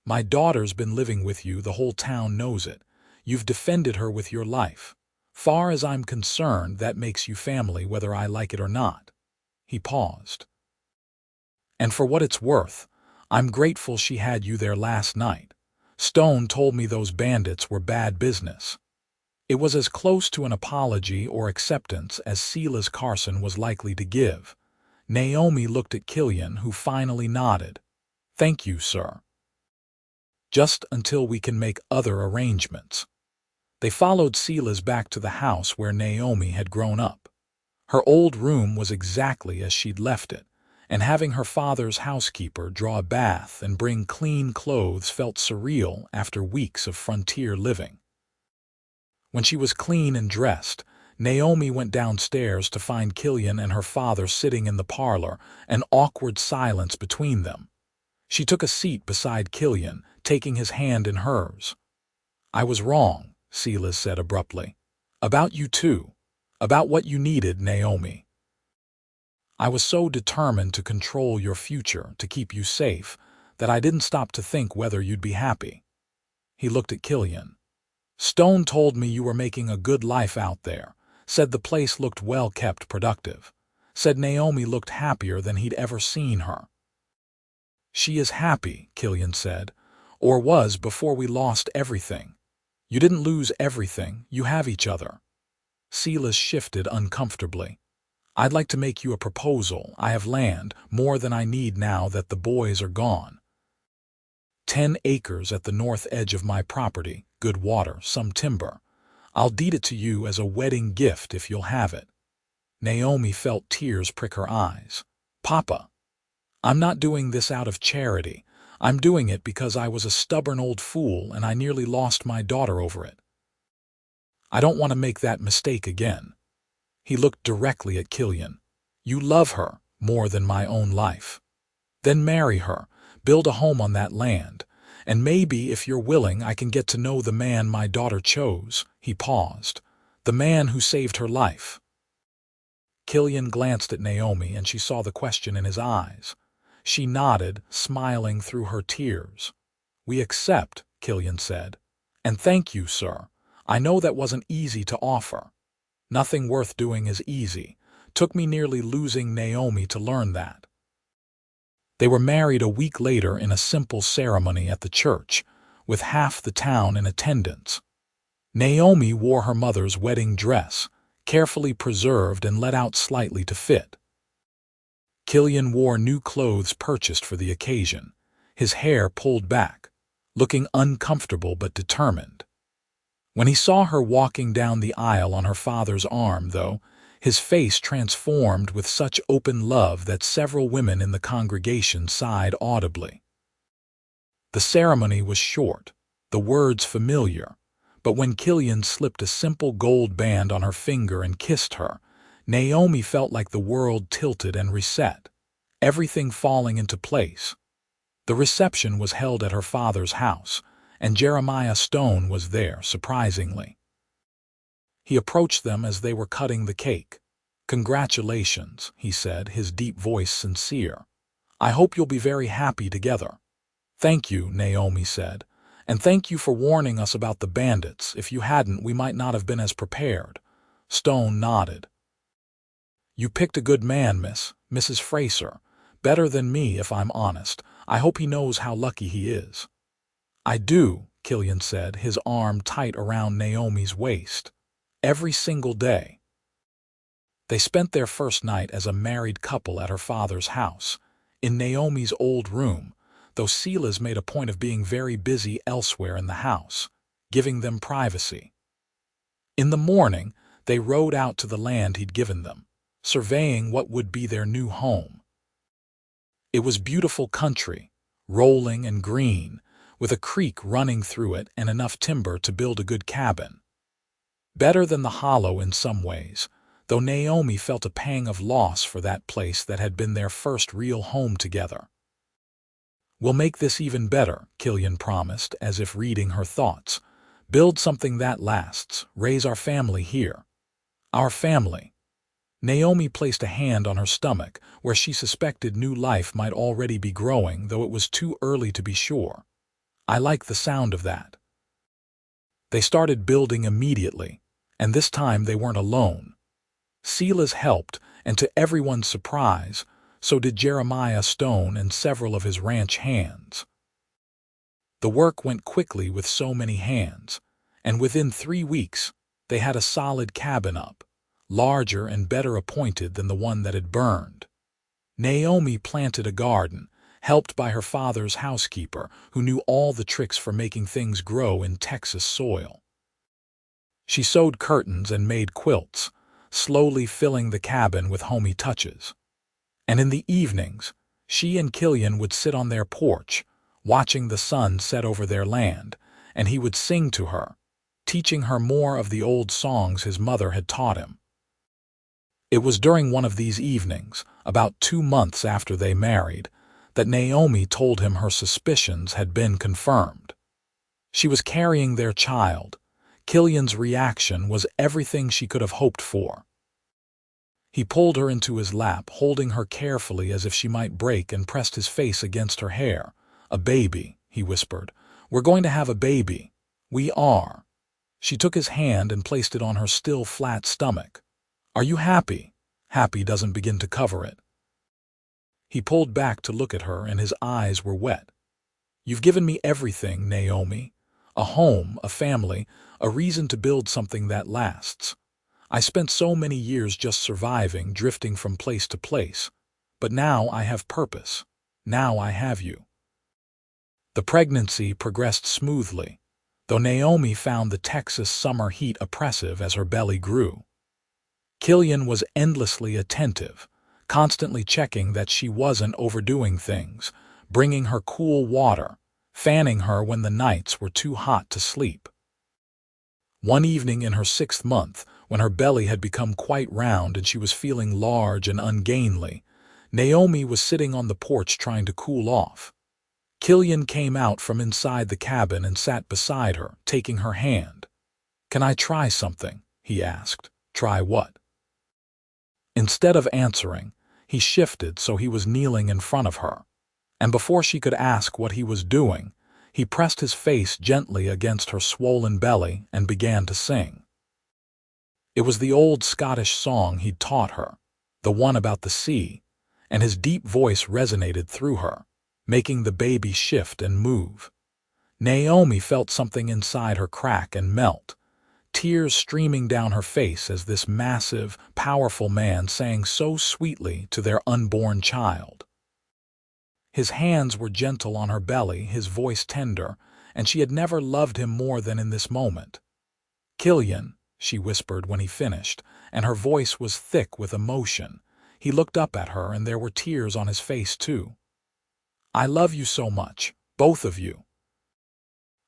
My daughter's been living with you, the whole town knows it. You've defended her with your life. Far as I'm concerned, that makes you family whether I like it or not." He paused. "And for what it's worth, I'm grateful she had you there last night. Stone told me those bandits were bad business." It was as close to an apology or acceptance as Silas Carson was likely to give. Naomi looked at Killian, who finally nodded. "Thank you, sir. Just until we can make other arrangements." They followed Silas back to the house where Naomi had grown up. Her old room was exactly as she'd left it, and having her father's housekeeper draw a bath and bring clean clothes felt surreal after weeks of frontier living. When she was clean and dressed, Naomi went downstairs to find Killian and her father sitting in the parlor, an awkward silence between them. She took a seat beside Killian, taking his hand in hers. "I was wrong," Silas said abruptly. "About you too. About what you needed, Naomi. I was so determined to control your future, to keep you safe, that I didn't stop to think whether you'd be happy." He looked at Killian. "Stone told me you were making a good life out there, said the place looked well kept, productive. Said Naomi looked happier than he'd ever seen her." "She is happy," Killian said, "or was before we lost everything. You didn't lose everything, you have each other." Silas shifted uncomfortably. "I'd like to make you a proposal. I have land, more than I need now that the boys are gone. 10 acres at the north edge of my property, good water, some timber. I'll deed it to you as a wedding gift if you'll have it." Naomi felt tears prick her eyes. "Papa, I'm not doing this out of charity. I'm doing it because I was a stubborn old fool and I nearly lost my daughter over it. I don't want to make that mistake again." He looked directly at Killian. "You love her more than my own life. Then marry her, build a home on that land, and maybe, if you're willing, I can get to know the man my daughter chose." He paused. "The man who saved her life." Killian glanced at Naomi and she saw the question in his eyes. She nodded, smiling through her tears. "We accept," Killian said. "And thank you, sir. I know that wasn't easy to offer. Nothing worth doing is easy. Took me nearly losing Naomi to learn that." They were married a week later in a simple ceremony at the church, with half the town in attendance. Naomi wore her mother's wedding dress, carefully preserved and let out slightly to fit. Killian wore new clothes purchased for the occasion, his hair pulled back, looking uncomfortable but determined. When he saw her walking down the aisle on her father's arm, though, his face transformed with such open love that several women in the congregation sighed audibly. The ceremony was short, the words familiar, but when Killian slipped a simple gold band on her finger and kissed her, Naomi felt like the world tilted and reset, everything falling into place. The reception was held at her father's house, and Jeremiah Stone was there, surprisingly. He approached them as they were cutting the cake. "Congratulations," he said, his deep voice sincere. "I hope you'll be very happy together." "Thank you," Naomi said, "and thank you for warning us about the bandits. If you hadn't, we might not have been as prepared." Stone nodded. "You picked a good man, Mrs. Fraser. Better than me, if I'm honest. I hope he knows how lucky he is." "I do," Killian said, his arm tight around Naomi's waist. "Every single day." They spent their first night as a married couple at her father's house, in Naomi's old room, though Silas made a point of being very busy elsewhere in the house, giving them privacy. In the morning, they rode out to the land he'd given them, surveying what would be their new home. It was beautiful country, rolling and green, with a creek running through it and enough timber to build a good cabin. Better than the Hollow in some ways, though Naomi felt a pang of loss for that place that had been their first real home together. "We'll make this even better," Killian promised, as if reading her thoughts. "Build something that lasts, raise our family here." "Our family." Naomi placed a hand on her stomach, where she suspected new life might already be growing, though it was too early to be sure. "I like the sound of that." They started building immediately, and this time they weren't alone. Silas helped, and to everyone's surprise, so did Jeremiah Stone and several of his ranch hands. The work went quickly with so many hands, and within 3 weeks, they had a solid cabin up, larger and better appointed than the one that had burned. Naomi planted a garden, helped by her father's housekeeper, who knew all the tricks for making things grow in Texas soil. She sewed curtains and made quilts, slowly filling the cabin with homey touches. And in the evenings, she and Killian would sit on their porch, watching the sun set over their land, and he would sing to her, teaching her more of the old songs his mother had taught him. It was during one of these evenings, about 2 months after they married, that Naomi told him her suspicions had been confirmed. She was carrying their child. Killian's reaction was everything she could have hoped for. He pulled her into his lap, holding her carefully as if she might break, and pressed his face against her hair. "A baby," he whispered. "We're going to have a baby. We are." She took his hand and placed it on her still flat stomach. "Are you happy?" Happy doesn't begin to cover it. He pulled back to look at her, and his eyes were wet. "You've given me everything, Naomi. A home, a family, a reason to build something that lasts. I spent so many years just surviving, drifting from place to place. But now I have purpose. Now I have you." The pregnancy progressed smoothly, though Naomi found the Texas summer heat oppressive as her belly grew. Killian was endlessly attentive, constantly checking that she wasn't overdoing things, bringing her cool water, fanning her when the nights were too hot to sleep. One evening in her 6th month, when her belly had become quite round and she was feeling large and ungainly, Naomi was sitting on the porch trying to cool off. Killian came out from inside the cabin and sat beside her, taking her hand. "Can I try something?" he asked. "Try what?" Instead of answering, he shifted so he was kneeling in front of her, and before she could ask what he was doing, he pressed his face gently against her swollen belly and began to sing. It was the old Scottish song he'd taught her, the one about the sea, and his deep voice resonated through her, making the baby shift and move. Naomi felt something inside her crack and melt, tears streaming down her face as this massive, powerful man sang so sweetly to their unborn child. His hands were gentle on her belly, his voice tender, and she had never loved him more than in this moment. "Killian," she whispered when he finished, and her voice was thick with emotion. He looked up at her, and there were tears on his face too. "I love you so much, both of you.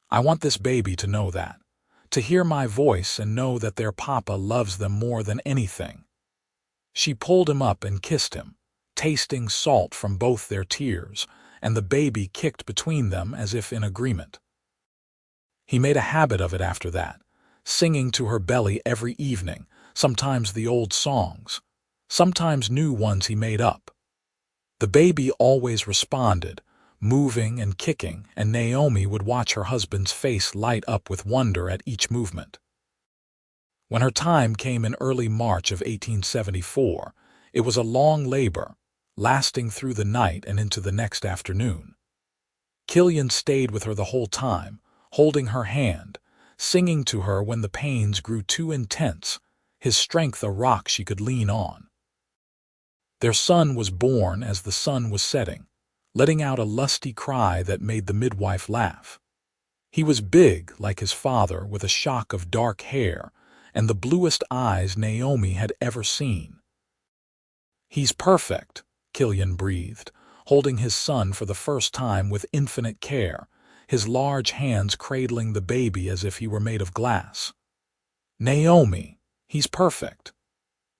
I want this baby to know that, to hear my voice and know that their papa loves them more than anything." She pulled him up and kissed him, tasting salt from both their tears, and the baby kicked between them as if in agreement. He made a habit of it after that, singing to her belly every evening, sometimes the old songs, sometimes new ones he made up. The baby always responded, moving and kicking, and Naomi would watch her husband's face light up with wonder at each movement. When her time came in early March of 1874, it was a long labor, lasting through the night and into the next afternoon. Killian stayed with her the whole time, holding her hand, singing to her when the pains grew too intense, his strength a rock she could lean on. Their son was born as the sun was setting, letting out a lusty cry that made the midwife laugh. He was big, like his father, with a shock of dark hair and the bluest eyes Naomi had ever seen. "He's perfect," Killian breathed, holding his son for the first time with infinite care, his large hands cradling the baby as if he were made of glass. "Naomi, he's perfect."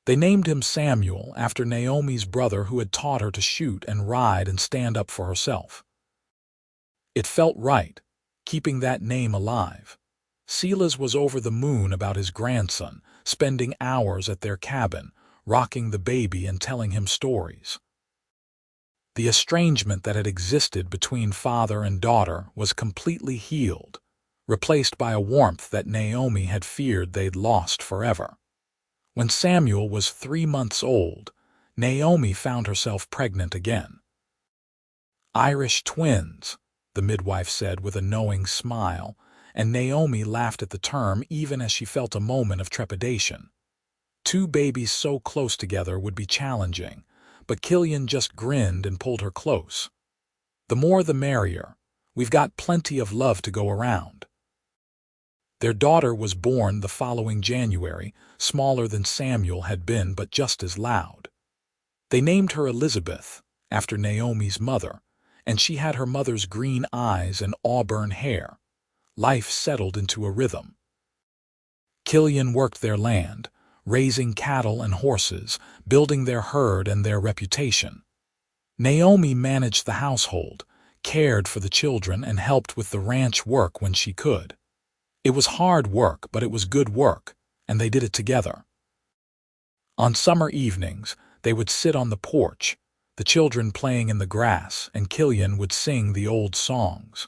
They named him Samuel after Naomi's brother who had taught her to shoot and ride and stand up for herself. It felt right, keeping that name alive. Silas was over the moon about his grandson, spending hours at their cabin, rocking the baby and telling him stories. The estrangement that had existed between father and daughter was completely healed, replaced by a warmth that Naomi had feared they'd lost forever. When Samuel was 3 months old, Naomi found herself pregnant again. "Irish twins," the midwife said with a knowing smile, and Naomi laughed at the term even as she felt a moment of trepidation. 2 babies so close together would be challenging, but Killian just grinned and pulled her close. "The more the merrier. We've got plenty of love to go around." Their daughter was born the following January, smaller than Samuel had been but just as loud. They named her Elizabeth, after Naomi's mother, and she had her mother's green eyes and auburn hair. Life settled into a rhythm. Killian worked their land, raising cattle and horses, building their herd and their reputation. Naomi managed the household, cared for the children, and helped with the ranch work when she could. It was hard work, but it was good work, and they did it together. On summer evenings, they would sit on the porch, the children playing in the grass, and Killian would sing the old songs.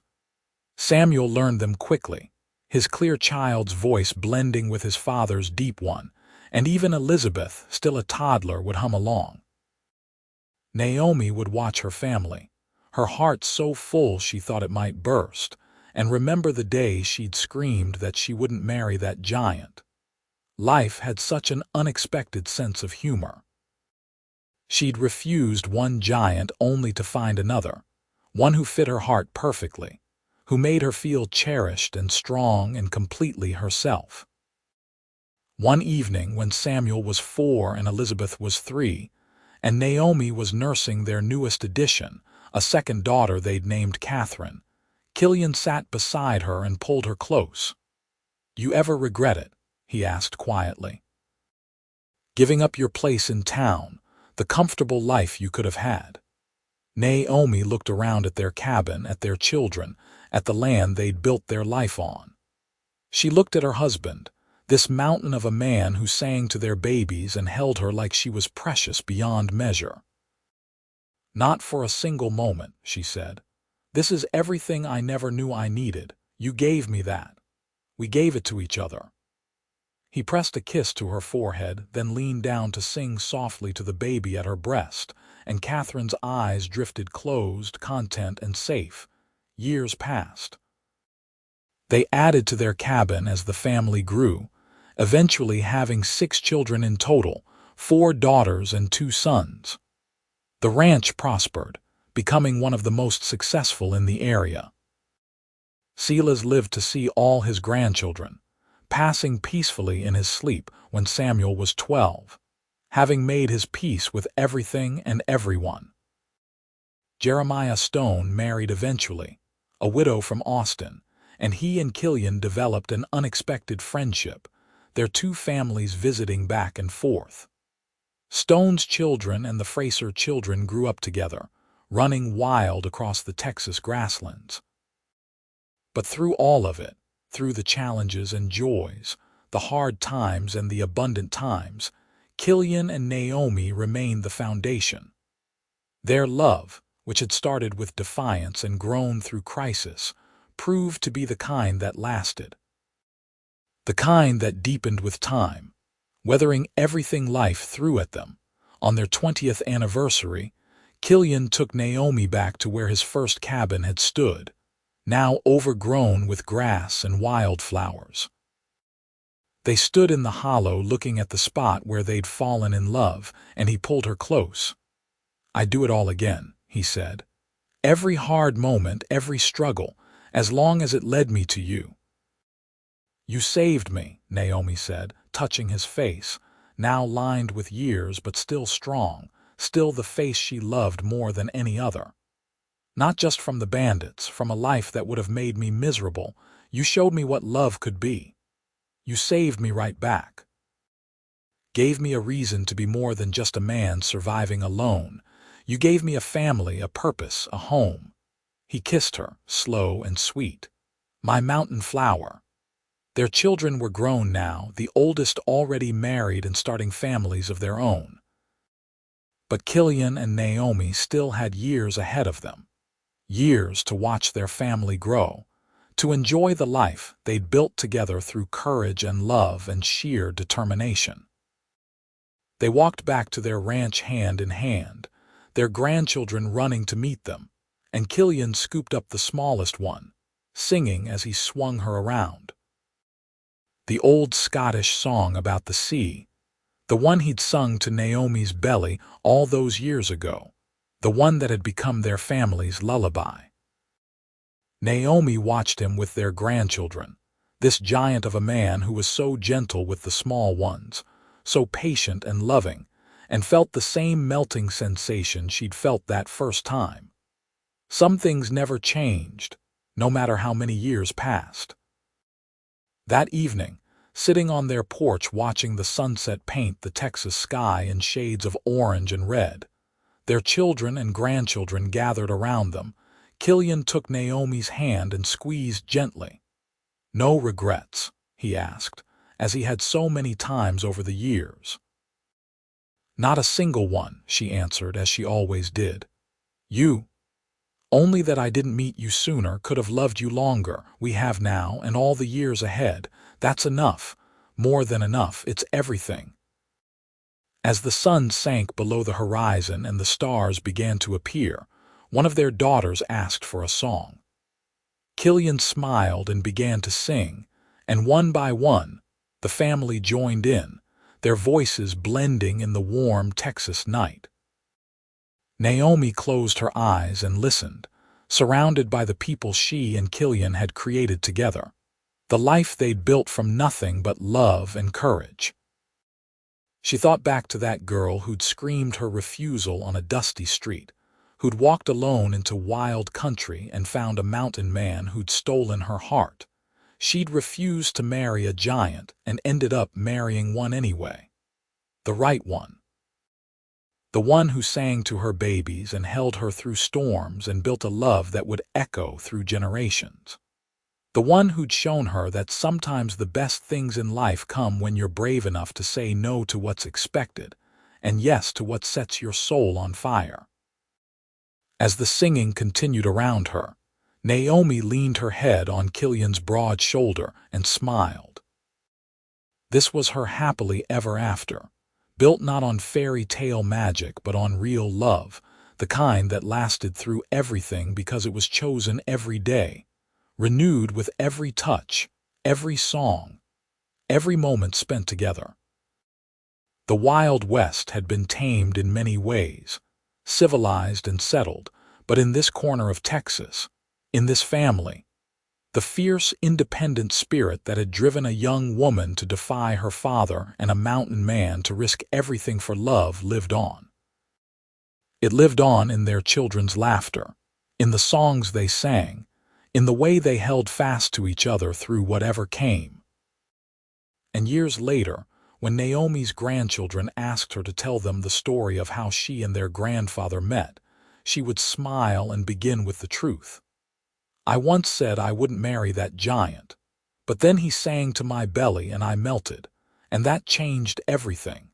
Samuel learned them quickly, his clear child's voice blending with his father's deep one, and even Elizabeth, still a toddler, would hum along. Naomi would watch her family, her heart so full she thought it might burst, and remember the day she'd screamed that she wouldn't marry that giant. Life had such an unexpected sense of humor. She'd refused one giant only to find another, one who fit her heart perfectly, who made her feel cherished and strong and completely herself. One evening when Samuel was 4 and Elizabeth was 3, and Naomi was nursing their newest addition, a second daughter they'd named Catherine, Killian sat beside her and pulled her close. "You ever regret it?" he asked quietly. "Giving up your place in town, the comfortable life you could have had?" Naomi looked around at their cabin, at their children, at the land they'd built their life on. She looked at her husband, this mountain of a man who sang to their babies and held her like she was precious beyond measure. "Not for a single moment," she said. "This is everything I never knew I needed. You gave me that. We gave it to each other." He pressed a kiss to her forehead, then leaned down to sing softly to the baby at her breast, and Catherine's eyes drifted closed, content, and safe. Years passed. They added to their cabin as the family grew, eventually having 6 children in total, 4 daughters and 2 sons. The ranch prospered, becoming one of the most successful in the area. Silas lived to see all his grandchildren, passing peacefully in his sleep when Samuel was 12, having made his peace with everything and everyone. Jeremiah Stone married eventually, a widow from Austin, and he and Killian developed an unexpected friendship, their 2 families visiting back and forth. Stone's children and the Fraser children grew up together, running wild across the Texas grasslands. But through all of it, through the challenges and joys, the hard times and the abundant times, Killian and Naomi remained the foundation. Their love, which had started with defiance and grown through crisis, proved to be the kind that lasted. The kind that deepened with time, weathering everything life threw at them. On their 20th anniversary, Killian took Naomi back to where his first cabin had stood, now overgrown with grass and wildflowers. They stood in the hollow looking at the spot where they'd fallen in love, and he pulled her close. "I'd do it all again," he said. "Every hard moment, every struggle, as long as it led me to you." "You saved me," Naomi said, touching his face, now lined with years but still strong, still the face she loved more than any other. "Not just from the bandits, from a life that would have made me miserable. You showed me what love could be. You saved me right back. Gave me a reason to be more than just a man surviving alone. You gave me a family, a purpose, a home." He kissed her, slow and sweet. "My mountain flower." Their children were grown now, the oldest already married and starting families of their own. But Killian and Naomi still had years ahead of them. Years to watch their family grow, to enjoy the life they'd built together through courage and love and sheer determination. They walked back to their ranch hand in hand, their grandchildren running to meet them, and Killian scooped up the smallest one, singing as he swung her around. The old Scottish song about the sea, the one he'd sung to Naomi's belly all those years ago, the one that had become their family's lullaby. Naomi watched him with their grandchildren, this giant of a man who was so gentle with the small ones, so patient and loving, and felt the same melting sensation she'd felt that first time. Some things never changed, no matter how many years passed. That evening, sitting on their porch watching the sunset paint the Texas sky in shades of orange and red, their children and grandchildren gathered around them, Killian took Naomi's hand and squeezed gently. "No regrets?" he asked, as he had so many times over the years. "Not a single one," she answered, as she always did. "You? Only that I didn't meet you sooner, could have loved you longer. We have now, and all the years ahead. That's enough. More than enough. It's everything." As the sun sank below the horizon and the stars began to appear, one of their daughters asked for a song. Killian smiled and began to sing, and one by one, the family joined in, their voices blending in the warm Texas night. Naomi closed her eyes and listened, surrounded by the people she and Killian had created together. the life they'd built from nothing but love and courage. She thought back to that girl who'd screamed her refusal on a dusty street, who'd walked alone into wild country and found a mountain man who'd stolen her heart. She'd refused to marry a giant and ended up marrying one anyway. The right one. The one who sang to her babies and held her through storms and built a love that would echo through generations. The one who'd shown her that sometimes the best things in life come when you're brave enough to say no to what's expected and yes to what sets your soul on fire. As the singing continued around her, Naomi leaned her head on Killian's broad shoulder and smiled. This was her happily ever after, built not on fairy tale magic but on real love, the kind that lasted through everything because it was chosen every day, renewed with every touch, every song, every moment spent together. The Wild West had been tamed in many ways, civilized and settled, but in this corner of Texas, in this family, the fierce, independent spirit that had driven a young woman to defy her father and a mountain man to risk everything for love lived on. It lived on in their children's laughter, in the songs they sang, in the way they held fast to each other through whatever came. And years later, when Naomi's grandchildren asked her to tell them the story of how she and their grandfather met, she would smile and begin with the truth. I once said I wouldn't marry that giant, but then he sang to my belly and I melted, and that changed everything.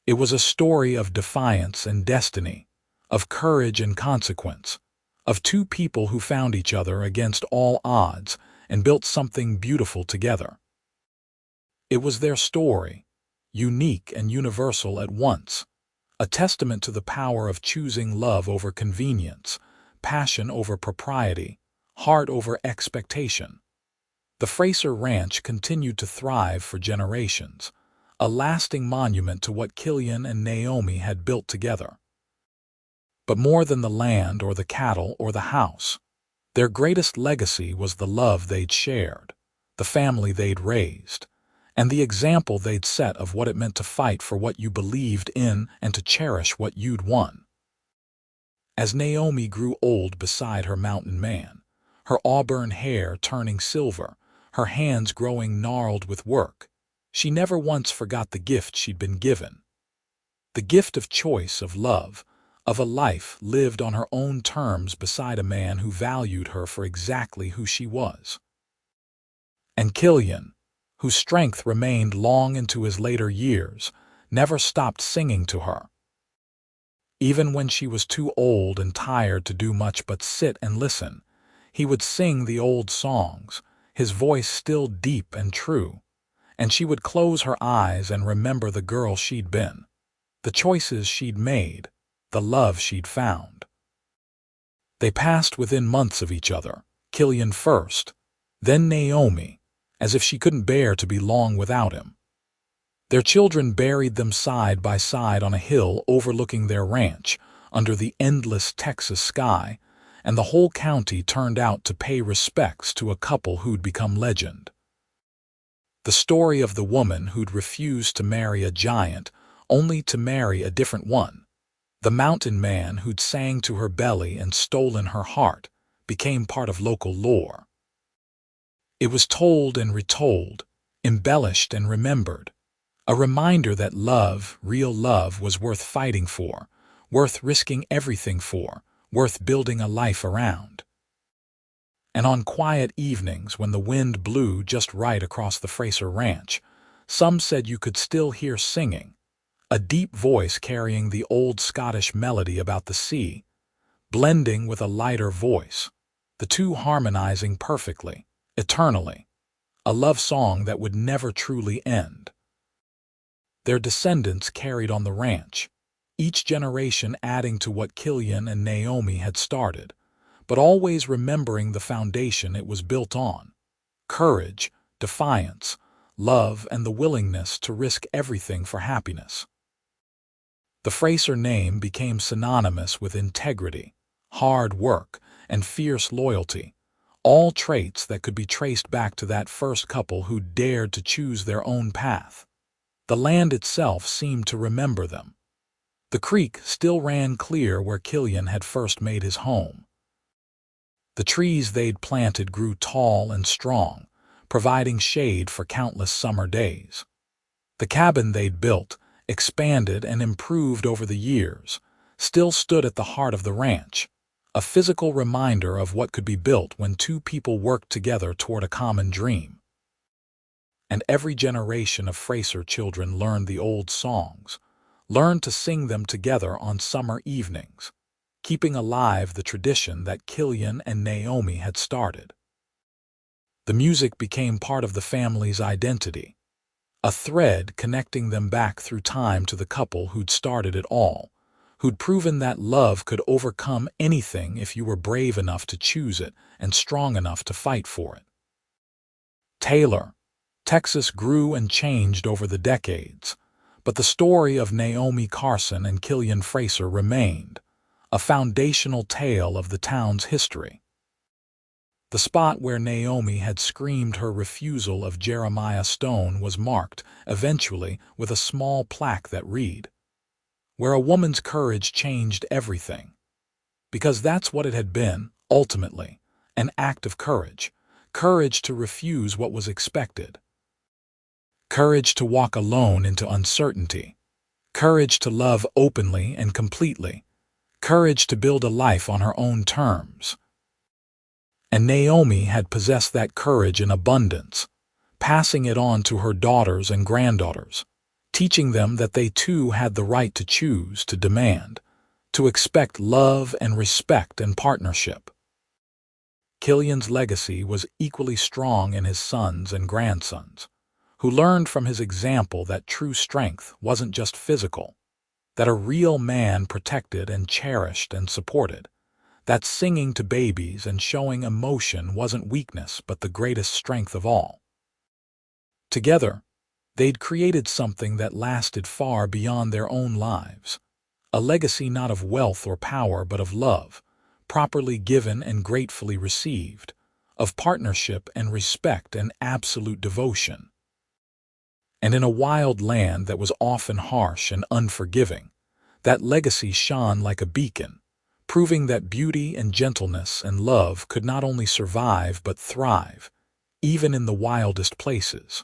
It was a story of defiance and destiny, of courage and consequence, of two people who found each other against all odds and built something beautiful together. It was their story, unique and universal at once, a testament to the power of choosing love over convenience, passion over propriety, heart over expectation. The Fraser Ranch continued to thrive for generations, a lasting monument to what Killian and Naomi had built together. But more than the land or the cattle or the house, their greatest legacy was the love they'd shared, the family they'd raised, and the example they'd set of what it meant to fight for what you believed in and to cherish what you'd won. As Naomi grew old beside her mountain man, her auburn hair turning silver, her hands growing gnarled with work, she never once forgot the gift she'd been given. The gift of choice, of love, of a life lived on her own terms beside a man who valued her for exactly who she was. And Killian, whose strength remained long into his later years, never stopped singing to her. Even when she was too old and tired to do much but sit and listen, he would sing the old songs, his voice still deep and true, and she would close her eyes and remember the girl she'd been, the choices she'd made, the love she'd found. They passed within months of each other, Killian first, then Naomi, as if she couldn't bear to be long without him. Their children buried them side by side on a hill overlooking their ranch, under the endless Texas sky, and the whole county turned out to pay respects to a couple who'd become legend. The story of the woman who'd refused to marry a giant only to marry a different one, the mountain man who'd sang to her belly and stolen her heart, became part of local lore. It was told and retold, embellished and remembered, a reminder that love, real love, was worth fighting for, worth risking everything for, worth building a life around. And on quiet evenings when the wind blew just right across the Fraser Ranch, some said you could still hear singing, a deep voice carrying the old Scottish melody about the sea, blending with a lighter voice, the two harmonizing perfectly, eternally, a love song that would never truly end. Their descendants carried on the ranch, each generation adding to what Killian and Naomi had started, but always remembering the foundation it was built on: courage, defiance, love, and the willingness to risk everything for happiness. The Fraser name became synonymous with integrity, hard work, and fierce loyalty, all traits that could be traced back to that first couple who dared to choose their own path. The land itself seemed to remember them. The creek still ran clear where Killian had first made his home. The trees they'd planted grew tall and strong, providing shade for countless summer days. The cabin they'd built, expanded and improved over the years, still stood at the heart of the ranch, a physical reminder of what could be built when two people worked together toward a common dream. And every generation of Fraser children learned the old songs, learned to sing them together on summer evenings, keeping alive the tradition that Killian and Naomi had started. The music became part of the family's identity, a thread connecting them back through time to the couple who'd started it all, who'd proven that love could overcome anything if you were brave enough to choose it and strong enough to fight for it. Taylor, Texas grew and changed over the decades, but the story of Naomi Carson and Killian Fraser remained, a foundational tale of the town's history. The spot where Naomi had screamed her refusal of Jeremiah Stone was marked, eventually, with a small plaque that read, "Where a woman's courage changed everything." Because that's what it had been, ultimately, an act of courage, courage to refuse what was expected, courage to walk alone into uncertainty, courage to love openly and completely, courage to build a life on her own terms. And Naomi had possessed that courage in abundance, passing it on to her daughters and granddaughters, teaching them that they too had the right to choose, to demand, to expect love and respect and partnership. Killian's legacy was equally strong in his sons and grandsons, who learned from his example that true strength wasn't just physical, that a real man protected and cherished and supported, that singing to babies and showing emotion wasn't weakness but the greatest strength of all. Together, they'd created something that lasted far beyond their own lives, a legacy not of wealth or power but of love, properly given and gratefully received, of partnership and respect and absolute devotion. And in a wild land that was often harsh and unforgiving, that legacy shone like a beacon, proving that beauty and gentleness and love could not only survive but thrive, even in the wildest places.